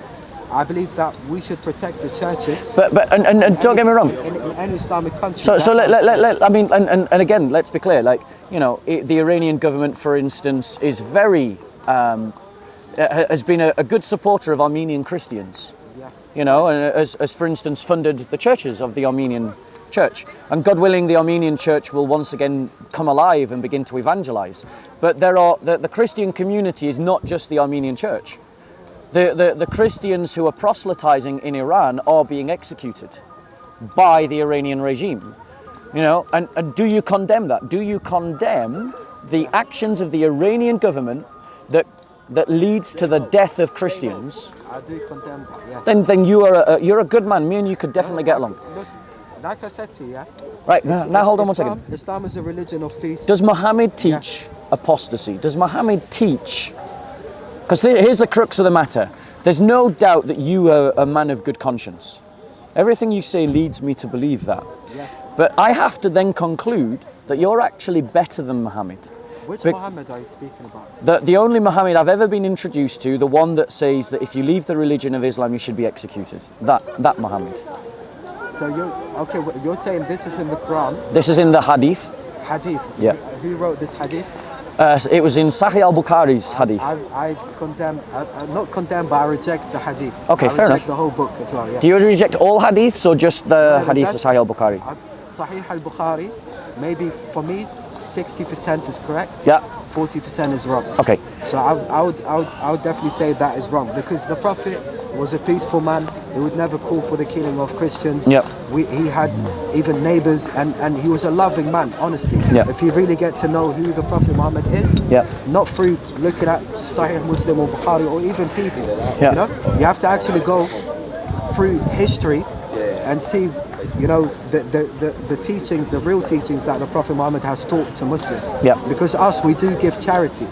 I believe that we should protect the churches. But don't get me wrong. In any Islamic country. So that's let, what I'm let, I mean, and again, let's be clear. Like, you know, the Iranian government, for instance, is very has been a good supporter of Armenian Christians. Yeah. You know, and as for instance funded the churches of the Armenian church. And God willing, the Armenian church will once again come alive and begin to evangelize. But the Christian community is not just the Armenian church. The Christians who are proselytizing in Iran are being executed by the Iranian regime. You know, and do you condemn that? Do you condemn the actions of the Iranian government that leads to the death of Christians? I do condemn that. Yes. Then you're a good man. Me and you could definitely get along. Look, like I said to you, yeah. Right, now hold on 1 second. Islam is a religion of peace. Does Muhammad teach apostasy? Does Muhammad teach? Because here's the crux of the matter. There's no doubt that you are a man of good conscience. Everything you say leads me to believe that. Yes. But I have to then conclude that you're actually better than Muhammad. Which Muhammad are you speaking about? The only Muhammad I've ever been introduced to, the one that says that if you leave the religion of Islam, you should be executed. That Muhammad. So you're saying this is in the Quran? This is in the Hadith. Hadith. Yeah. Who wrote this Hadith? It was in Sahih al-Bukhari's Hadith. I condemn, not condemn, but I reject the Hadith. Okay, fair I reject enough. the whole book as well. Yeah. Do you reject all Hadiths or just the Hadith of that's- Sahih al-Bukhari? Sahih al-Bukhari, maybe for me, 60% is correct. Yeah. 40% is wrong. Okay. So I would definitely say that is wrong because the Prophet was a peaceful man. He would never call for the killing of Christians. Yep. He had even neighbors and he was a loving man, honestly. Yep. If you really get to know who the Prophet Muhammad is, Yep. not through looking at Sahih Muslim or Bukhari or even people, Yeah. you know, you have to actually go through history and see, you know, the teachings, the real teachings that the Prophet Muhammad has taught to Muslims. Yeah. Because we do give charity.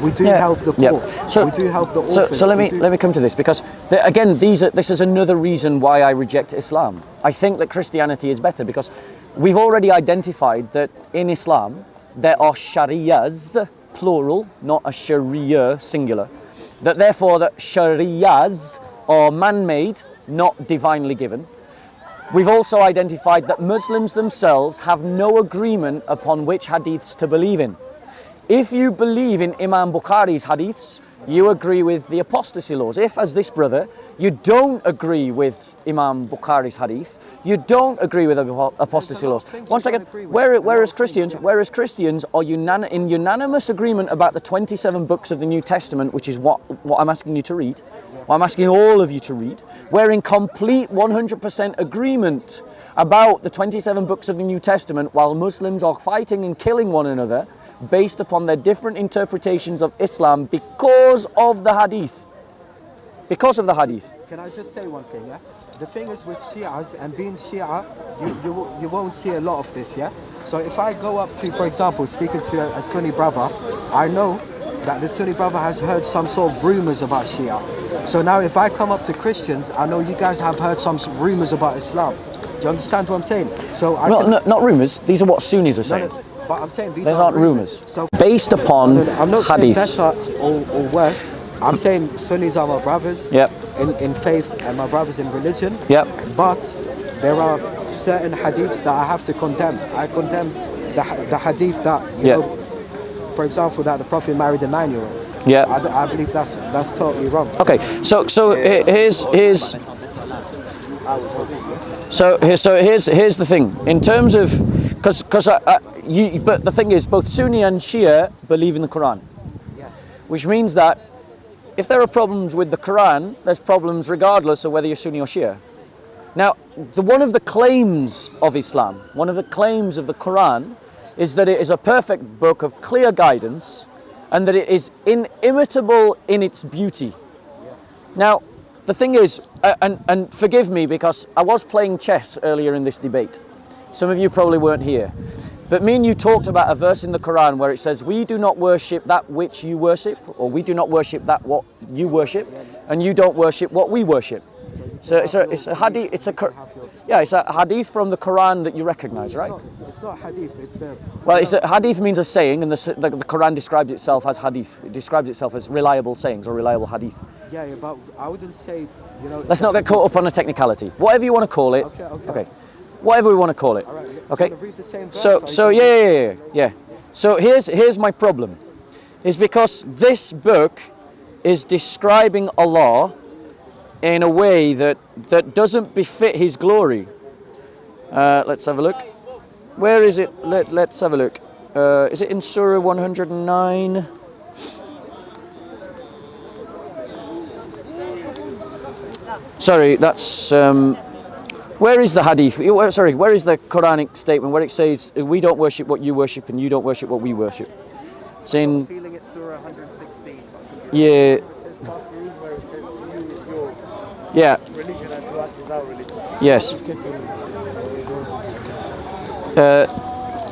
We do Yeah. help the Yeah. poor. We do help the orphans. So let me come to this because again this is another reason why I reject Islam. I think that Christianity is better because we've already identified that in Islam there are sharias plural, not a sharia singular. That therefore that sharias are man-made, not divinely given. We've also identified that Muslims themselves have no agreement upon which hadiths to believe in. If you believe in Imam Bukhari's hadiths, you agree with the apostasy laws. If, as this brother, you don't agree with Imam Bukhari's hadith, you don't agree with apostasy laws. 1 second. Whereas Christians are in unanimous agreement about the 27 books of the New Testament, which is what I'm asking you to read. What I'm asking all of you to read. We're in complete 100% agreement about the 27 books of the New Testament, while Muslims are fighting and killing one another based upon their different interpretations of Islam because of the hadith. Because of the hadith. Can I just say one thing, yeah? The thing is with Shias and being Shia, you won't see a lot of this, yeah? So if I go up to, for example, speaking to a Sunni brother, I know that the Sunni brother has heard some sort of rumors about Shia. So now if I come up to Christians, I know you guys have heard some rumors about Islam. Do you understand what I'm saying? So Not rumors, these are what Sunnis are saying. But I'm saying these aren't rumors. So based upon I'm not saying hadiths. better or worse. I'm saying Sunnis are my brothers Yep. in faith and my brothers in religion. Yep. But there are certain hadiths that I have to condemn. I condemn the hadith that, you Yep. know, for example, that the Prophet married a 9-year-old. Yeah. I believe that's totally wrong. Okay, so here's the thing. In terms of, but the thing is, both Sunni and Shia believe in the Quran. Yes. Which means that if there are problems with the Quran, there's problems regardless of whether you're Sunni or Shia. Now, one of the claims of Islam, one of the claims of the Quran, is that it is a perfect book of clear guidance and that it is inimitable in its beauty. Now, the thing is, and forgive me because I was playing chess earlier in this debate. Some of you probably weren't here. But me and you talked about a verse in the Quran where it says, we do not worship that which you worship, or we do not worship that what you worship, and you don't worship what we worship. So it's a hadith, it's a hadith from the Quran that you recognize, right? It's not hadith, it's a... Well, hadith means a saying, and the Quran describes itself as hadith. It describes itself as reliable sayings or reliable hadith. Yeah, but I wouldn't say, you know... Let's not get caught up on a technicality. Whatever you want to call it. Okay. Whatever we want to call it. Right, okay. Read the same verse, So yeah. So here's my problem, is because this book is describing Allah in a way that doesn't befit His glory. Let's have a look. Where is it? Let's have a look. Is it in Surah 109? Sorry, that's. Where is the hadith? Sorry, where is the Quranic statement where it says we don't worship what you worship and you don't worship what we worship? It's in. I'm feeling it's Surah 116. Yeah. It says where it says to you is your religion and to us is our religion. Yes.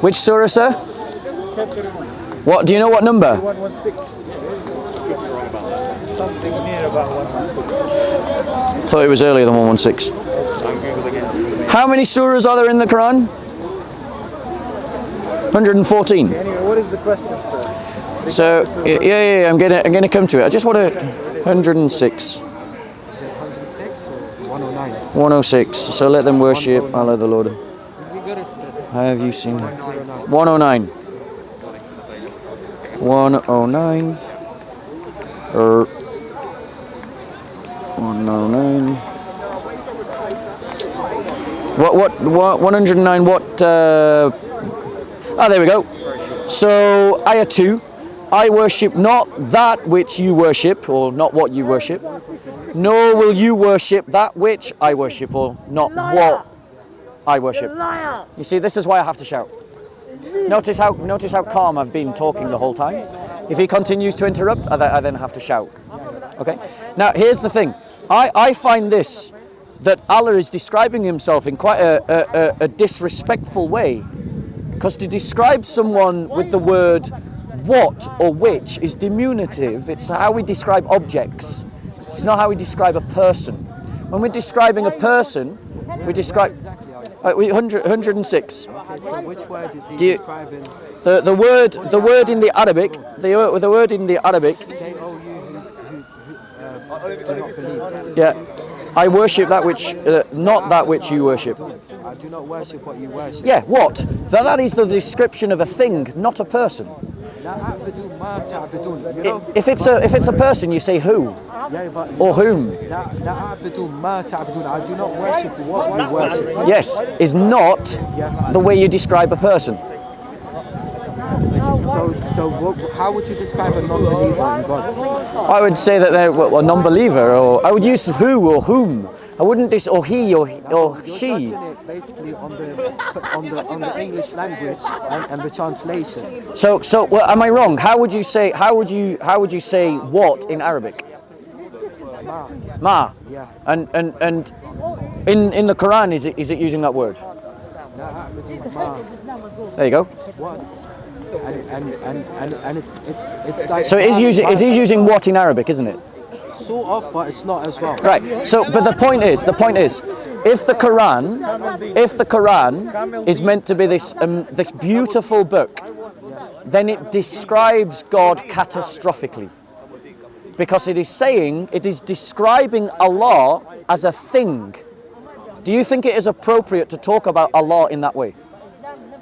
Which surah, sir? What? Do you know what number? 116. Something near about 116. Thought it was earlier than 116. How many surahs are there in the Quran? 114. Anyway, what is the question, sir? So yeah, I'm gonna come to it. I just want to 106. Is it 106 or 109? 106. So let them worship Allah the Lord. Have you seen it? 109. 109. 109. What 109, there we go. So, ayah 2, I worship not that which you worship, or not what you worship, nor will you worship that which I worship, or not what I worship. You see, this is why I have to shout. Notice how calm I've been talking the whole time. If he continues to interrupt, I then have to shout. Okay? Now, here's the thing. I find this, that Allah is describing himself in quite a disrespectful way. Because to describe someone with the word what or which is diminutive. It's how we describe objects. It's not how we describe a person. When we're describing a person, we describe... 106. Okay, so which word is he describing? The word in the Arabic, the word in the Arabic... Say, oh, you who do not believe. Yeah. I worship that which, not that which you worship. I do not worship what you worship. Yeah, what? That is the description of a thing, not a person. If it's a person, you say who, or whom. I do not worship what you worship. Yes, is not the way you describe a person. So how would you describe a non-believer in God? I would say that they're a non-believer, or I would use who or whom. I wouldn't or he or she. You're judging it basically on the English language and the translation. So well, am I wrong? How would you say what in Arabic? Ma. Yeah. And in the Quran is it using that word? There you go. What? And it's like. So it is using what in Arabic, isn't it? Sort of, but it's not as well. Right. So, but the point is, if the Quran is meant to be this beautiful book, then it describes God catastrophically, because it is describing Allah as a thing. Do you think it is appropriate to talk about Allah in that way?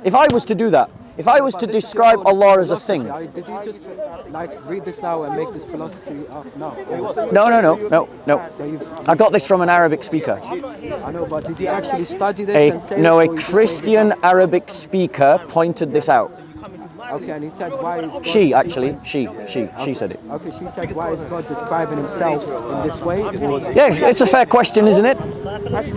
If I was to do that, if I was to describe Allah as a thing. Did you just read this now and make this philosophy up? No. No. So I got this from an Arabic speaker. I know, but did you actually study this and say No, a this, Christian Arabic speaker pointed this out. Okay, and he said, why is God... She said it. Okay, she said, why is God describing himself in this way? Yeah, it's a fair question, isn't it?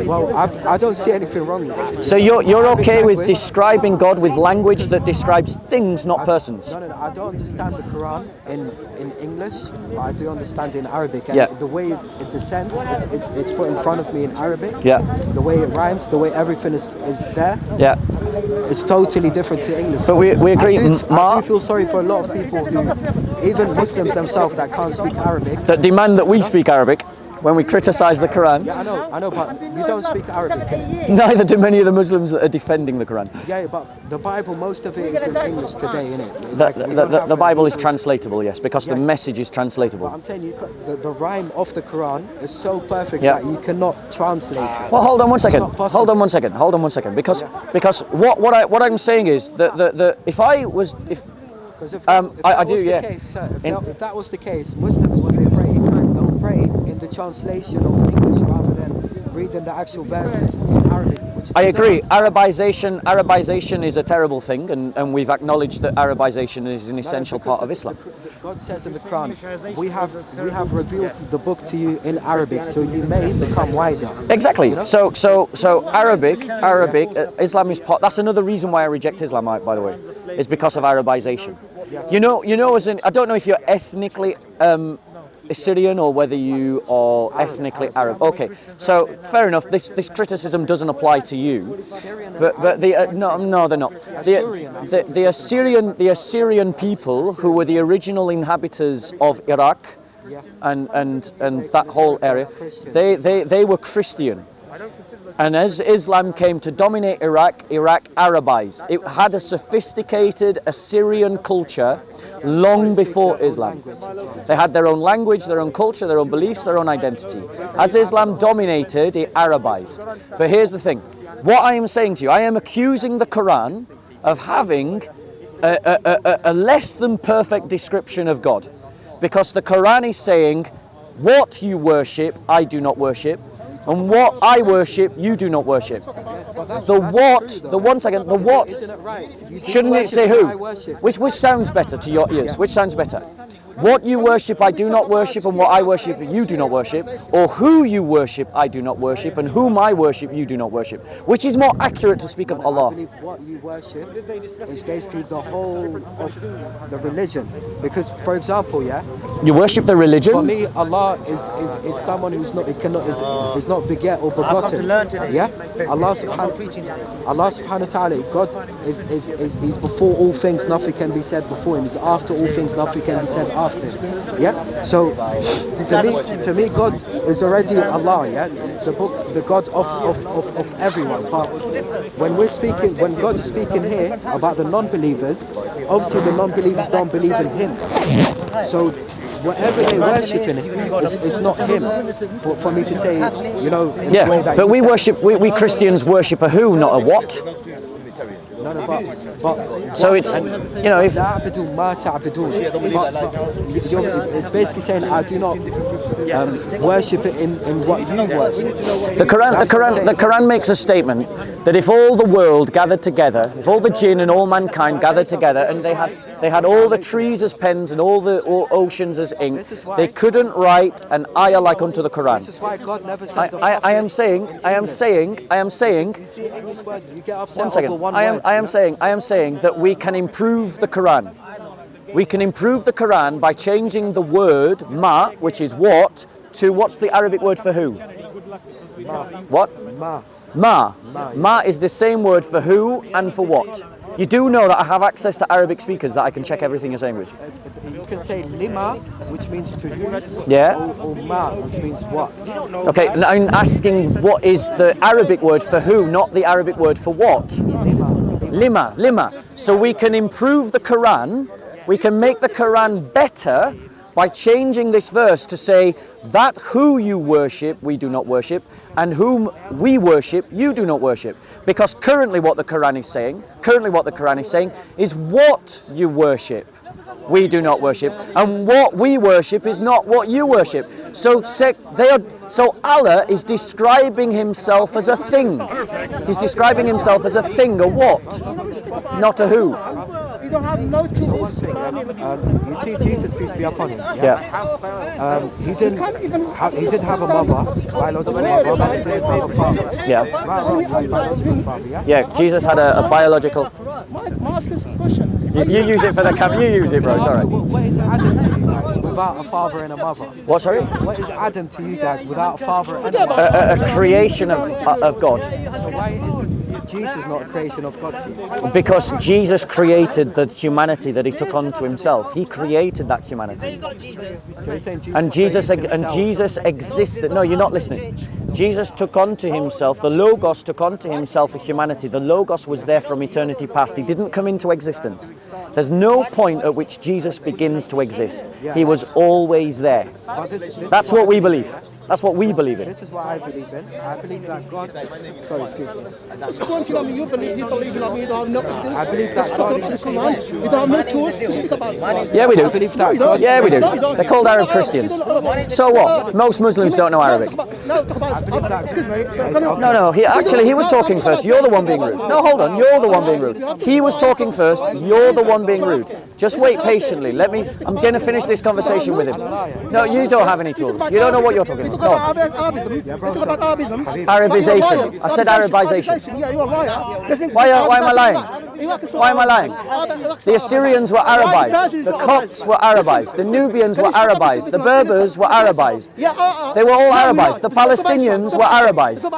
Well, I don't see anything wrong with it. So you're okay with Language. describing God with language that describes things, not persons? No, I don't understand the Quran in English, but I do understand in Arabic. And Yeah. the way it descends, it's put in front of me in Arabic. Yeah. The way it rhymes, the way everything is there, Yeah. it's totally different to English. But we agree, I do feel sorry for a lot of people who, even Muslims themselves, that can't speak Arabic. that demand that we speak Arabic when we criticize the Quran. Yeah, I know, but you don't speak Arabic. innit? Neither do many of the Muslims that are defending the Quran. Yeah, but the Bible, most of it is in English today, innit? The Bible is translatable, yes, because the message is But translatable. I'm saying the rhyme of the Quran is so perfect Yeah. that you cannot translate it. Well, hold on one second. not possible. Hold on one second. Because what I'm saying is that if Because if I that do, was yeah. the case, sir, In- if that was the case, Muslims, when they pray, they'll pray in the translation of English rather than reading the actual verses in Arabic. Which I they agree. don't. Arabization is a terrible thing, and we've acknowledged that Arabization is an essential Because part of Islam. God says in the Quran, we have revealed the book to you in Arabic, so you may become wiser. Exactly. You know? So Arabic, Islam is part. That's another reason why I reject Islam, by the way, is because of Arabization. You know, I don't know if you're ethnically Assyrian or whether you are ethnically Arab. Okay, so fair enough. This criticism doesn't apply to you, but no, they're not. The Assyrian people, who were the original inhabitants of Iraq, and that whole area, they were Christian. And as Islam came to dominate Iraq Arabized. It had a sophisticated Assyrian culture long before Islam. They had their own language, their own culture, their own beliefs, their own identity. As Islam dominated, it Arabized. But here's the thing. What I am saying to you, I am accusing the Quran of having a less than perfect description of God. Because the Quran is saying, what you worship, I do not worship. And what I worship, you do not worship. The what, Isn't it right? You do shouldn't it worship say and who? I worship. Which sounds better to your ears? Which sounds better? What you worship, I do not worship, and what I worship, you do not worship. Or who you worship, I do not worship, and whom I worship, you do not worship. Which is more accurate to speak of I Allah. believe what you worship is basically the whole of the religion. Because, for example, You worship the for religion. me, Allah is someone who's not is not beget or begotten. Yeah, Allah subhanahu wa ta'ala, God is before all things. Nothing can be said before Him. He's after all things. Nothing can be said after Him. Yeah. So to me, God is already Allah. Yeah, the God of everyone. But when God is speaking here about the non-believers, obviously the non-believers don't believe in Him. So whatever they worship in is not Him. For me to say, in the way Yeah, that but you said. we Christians worship a who, not a what. No, but So it's, if تعبدوا ما تعبدون. It's basically saying I do not worship it in what you worship. The That's what it's saying. Quran makes a statement that if all the world gathered together, if all the jinn and all mankind gathered together, and they had all the trees as pens and all the oceans as ink, This is why- they couldn't write an ayah like unto the This Quran. is why God never said the I am prophet saying, in I am English. saying, You see English words, you get upset one second. over one I word. am saying that we can improve the Quran. We can improve the Quran by changing the word ma, which is what, to what's the Arabic word for who? What? Ma. Ma. Ma is the same word for who and for what. You do know that I have access to Arabic speakers that I can check everything you're saying with. You can say lima, which means to who, Yeah. or ma, which means what. Okay, and I'm asking what is the Arabic word for who, not the Arabic word for what. Lima. So we can improve the Quran, we can make the Quran better by changing this verse to say that who you worship, we do not worship, and whom we worship, you do not worship. Because currently what the Quran is saying is what you worship, we do not worship, and what we worship is not what you worship. So Allah is describing Himself as a thing. He's describing Himself as a thing, a what, not a who. You don't have no tools. So one thing, you see Jesus, peace be upon him. Yeah. He did have a mother, biological mother, but he didn't have a father. Yeah. Like biological father, yeah? Yeah, Jesus had a biological... I'm asking some question. You use it for the camera. You use it, bro. It's all right. What is Adam to you guys without a father and a mother? What, sorry? What is Adam to you guys without a father and a mother? A creation of God. So why is Jesus not a creation of God to you? Because Jesus created the humanity that he took onto himself. He created that humanity. So you're saying Jesus And Jesus existed. No, you're not listening. Jesus took onto himself, the Logos took onto himself a humanity. The Logos was there from eternity past. He didn't come into existence. There's no point at which Jesus begins to exist. He was always there. That's what we believe. That's what we believe in. This is what I believe in. I believe that God... Sorry, excuse me. It's going to you believe you don't have no evidence. I believe that God... You don't have no tools to speak about this. Yeah, we do. I believe that God... Yeah, we do. They're called Arab Christians. So what? Most Muslims don't know Arabic. No, talk about... Excuse me. No, he was talking first. You're the one being rude. No, hold on. You're the one being rude. He was talking first. You're the one being rude. Just wait patiently. I'm going to finish this conversation with him. No, you don't have any tools. You don't know what you're talking about. Go on. Arabization. I said Arabization. Yeah, you're a liar. Why am I lying? Why am I lying? The Assyrians were Arabized. The Copts were Arabized. The Nubians were Arabized. The Berbers were Arabized. They were all Arabized. The Palestinians were Arabized.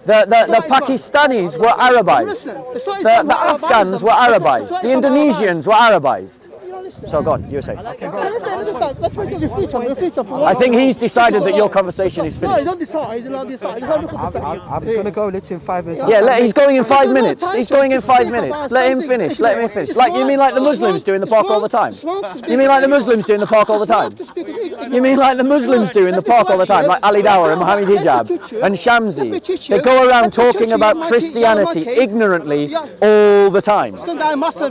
The Pakistanis were Arabized. The Afghans were Arabized. The Indonesians were Arabized. So go on, you were saying. I think he's decided that your conversation is No, finished. don't decide. Don't decide. I'm going to go literally in 5 minutes. Yeah, he's going in 5 minutes. He's going in 5 minutes. Let him finish. Let me finish. Like, you mean like the Muslims do in the park all the time? You mean like the Muslims do in the park all the time? You mean like the Muslims do in the park all the time? Like Ali Dawah and Mohammed Hijab and Shamsi. They go around talking about Christianity ignorantly all the time.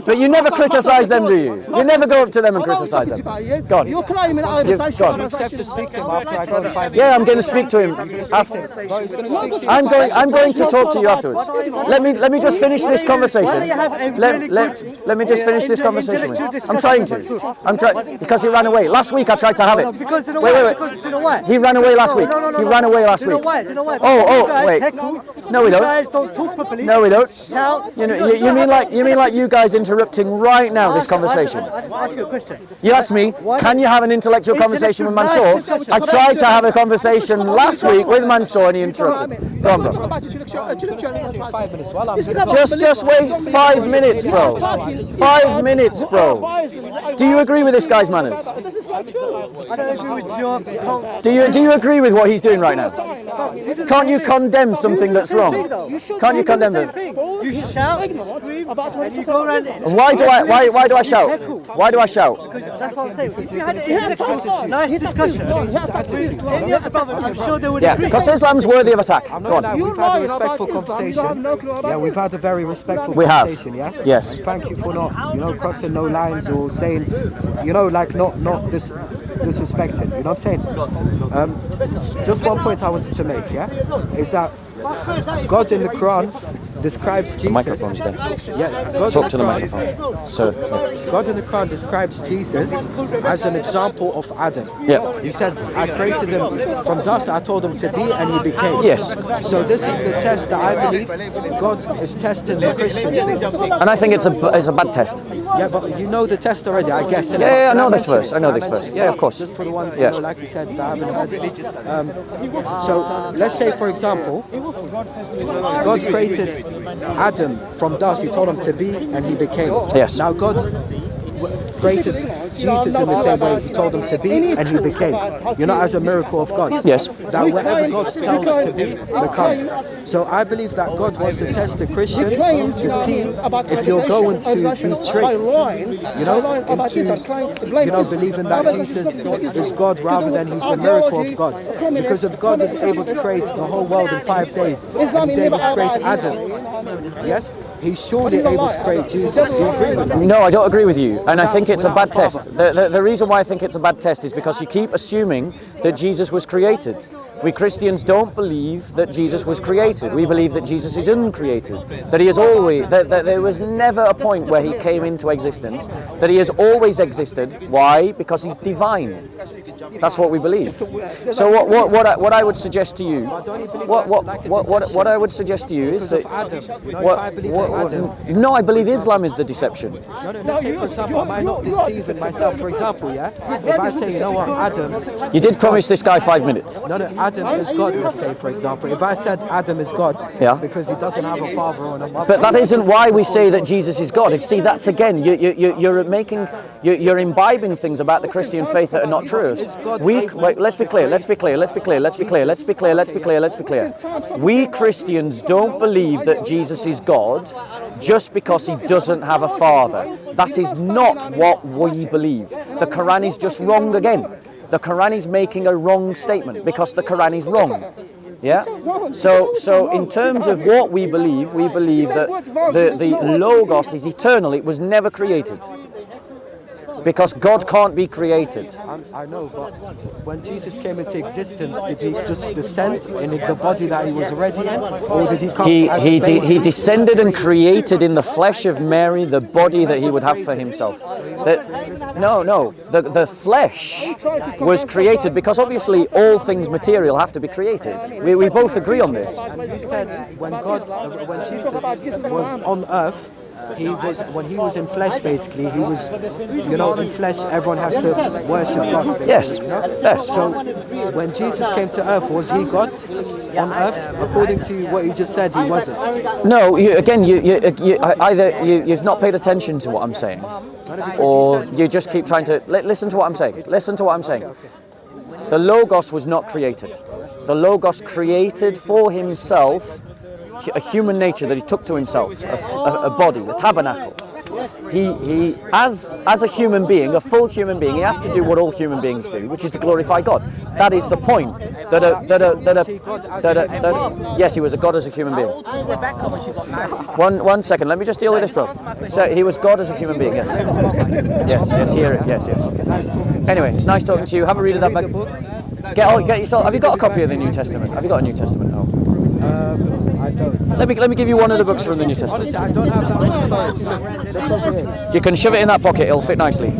But you never criticize them, do you? You never go up to them and criticize them. Go on. You're claiming Go on. Accept to speak to him after I go in 5 minutes. Yeah, I'm going to speak to him after. I'm going to talk to you afterwards. Let me just finish this conversation. Let me just finish this conversation with you. I'm trying because he ran away. Last week I tried to have it. Wait. He ran away last week. He ran away last week. Oh, wait. No, we don't. No, we don't. You mean like you guys interrupting right now this conversation? You asked me, can you have an intellectual conversation with Mansour? I tried to have a conversation last week with Mansour and he interrupted me. Go on, bro. Just wait 5 minutes, bro. 5 minutes, bro. Do you agree with this guy's manners? Do you agree with what he's doing right now? Can't you condemn something that's wrong? Can't you condemn it? You shout, and you go around. Why do I shout? Why do I shout? That's what I'm saying. If you had a nice discussion, I'm sure they would. Yeah, because Islam's worthy of attack. Go on. We've had a respectful conversation. Yeah, we've had a very respectful We have. conversation. Yeah. Yes. Thank you for not, crossing no lines or saying, like not disrespecting. You know what I'm saying? Just one point I wanted to make. Yeah, is that God in the Quran describes Jesus. The microphone's there. Yeah, God Talk to the microphone, sir. God in the Quran describes Jesus as an example of Adam. Yeah. He says, I created him from dust, I told him to be, and he became. Yes. So this is the test that I believe God is testing the Christians with. And I think it's a bad test. Yeah, but you know the test already, I guess. Yeah, I know this verse. I know this verse. Yeah, of course. Just for the ones, Yeah. like you said, that haven't heard it. So let's say, for example, God created Adam from dust, he told him to be, and he became. Yes. Now God created Jesus in the same way, he told him to be, and he became. As a miracle of God. Yes. That whatever God tells to be, becomes. So I believe that God wants to test the Christians to see if you're going to be tricked, into, believing that Jesus is God rather than he's the miracle of God. Because if God is able to create the whole world in 5 days, and he's able to create Adam, yes, he's surely able to create Jesus. Do you agree with that? No, I don't agree with you. And I think it's a bad test. test. The reason why I think it's a bad test is because you keep assuming that Jesus was created. We Christians don't believe that Jesus was created. We believe that Jesus is uncreated. That he is always, that there was never a point where he came into existence. That he has always existed. Why? Because he's divine. That's what we believe. So what I would suggest to you, what I would suggest to you is that no, I believe Islam is the deception. No, let's say, for example, am I not deceiving myself? For example, yeah? If I say, you know what, Adam... You did promise this guy 5 minutes. No, Adam is God, let's say, for example. If I said Adam is God, yeah, because he doesn't have a father or a mother... But that isn't why we say that Jesus is God. See, that's again, you're imbibing things about the Christian faith that are not true. Wait, let's be clear. We Christians don't believe that Jesus is God just because he doesn't have a father. That is not what we believe. The Quran is just wrong again. The Quran is making a wrong statement because the Quran is wrong. Yeah? So in terms of what we believe that the Logos is eternal. It was never created. Because God can't be created. I know, but when Jesus came into existence, did he just descend in the body that he was already in? Or did he come He descended and created in the flesh of Mary the body that he would have for himself. The flesh was created because obviously all things material have to be created. We both agree on this. And you said when Jesus was on earth, when he was in flesh, basically, he was, in flesh, everyone has to worship God, basically, yes. Yes. So, when Jesus came to earth, was he God on earth? According to what you just said, he wasn't. No, either you've not paid attention to what I'm saying, or you just keep trying to, listen to what I'm saying. Listen to what I'm saying. The Logos was not created. The Logos created for himself a human nature that he took to himself, a body, a tabernacle. He as a human being, a full human being, he has to do what all human beings do, which is to glorify God. That is the point. Yes, he was a God as a human being. One second, let me just deal with this, bro. So he was God as a human being. Yes. Yes. Anyway, it's nice talking to you. Have a read of that book. Get yourself. Have you got a copy of the New Testament? Have you got a New Testament? No. I don't. Let me give you one of the books from the New Testament. Honestly, I don't have that much storage. You can shove it in that pocket, it'll fit nicely.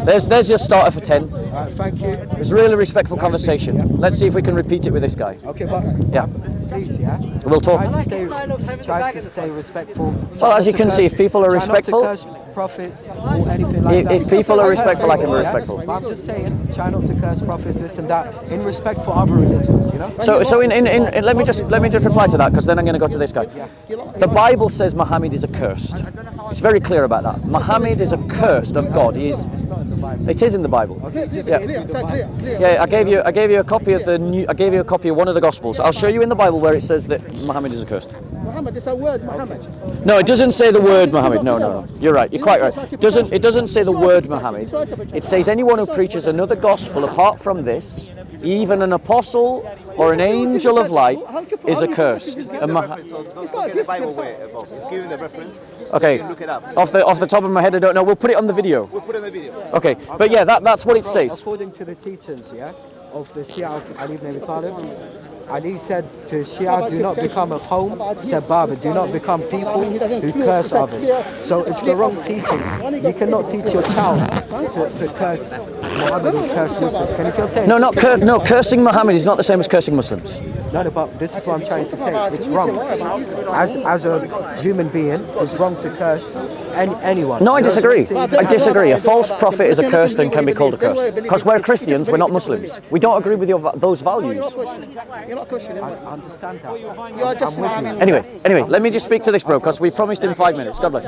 There's your starter for 10. Alright, thank you. It was a really respectful conversation. Let's see if we can repeat it with this guy. Okay, but please, We'll talk. Try to stay respectful. Well, as you can see, if people are respectful, try not to curse prophets or anything like that. If people are respectful, I can be respectful. But I'm just saying, try not to curse prophets, this and that, in respect for other religions, So let me just reply to that, because then I'm going to go to this guy. The Bible says Muhammad is accursed. It's very clear about that. Muhammad is accursed of God. It is in the Bible. Yeah, I gave you a copy of one of the Gospels. I'll show you in the Bible where it says that Muhammad is accursed. Muhammad, it's a word, Muhammad. No, it doesn't say the word Muhammad. No. You're right. You're quite right. It doesn't say the word Muhammad. It says anyone who preaches another gospel apart from this, even an apostle or an angel of light, is accursed. It's like this. It's giving the reference. Okay. Off the top of my head, I don't know. We'll put it on the video. Okay. But yeah, that's what it says. According to the teachings, of the Shia of Ali ibn Abi Talib, Ali said to Shia, do not become a qawm, sababa, do not become people who curse others. So it's the wrong teachings. You cannot teach your child to curse Muhammad or curse Muslims. Can you see what I'm saying? No, cursing Muhammad is not the same as cursing Muslims. No, but this is what I'm trying to say. It's wrong. As a human being, it's wrong to curse anyone. No, I disagree. A false prophet is accursed and can be called accursed. Because we're Christians, we're not Muslims. We don't agree with those values. I understand that. I'm with you. Anyway, let me just speak to this bro, because we promised him 5 minutes. God bless.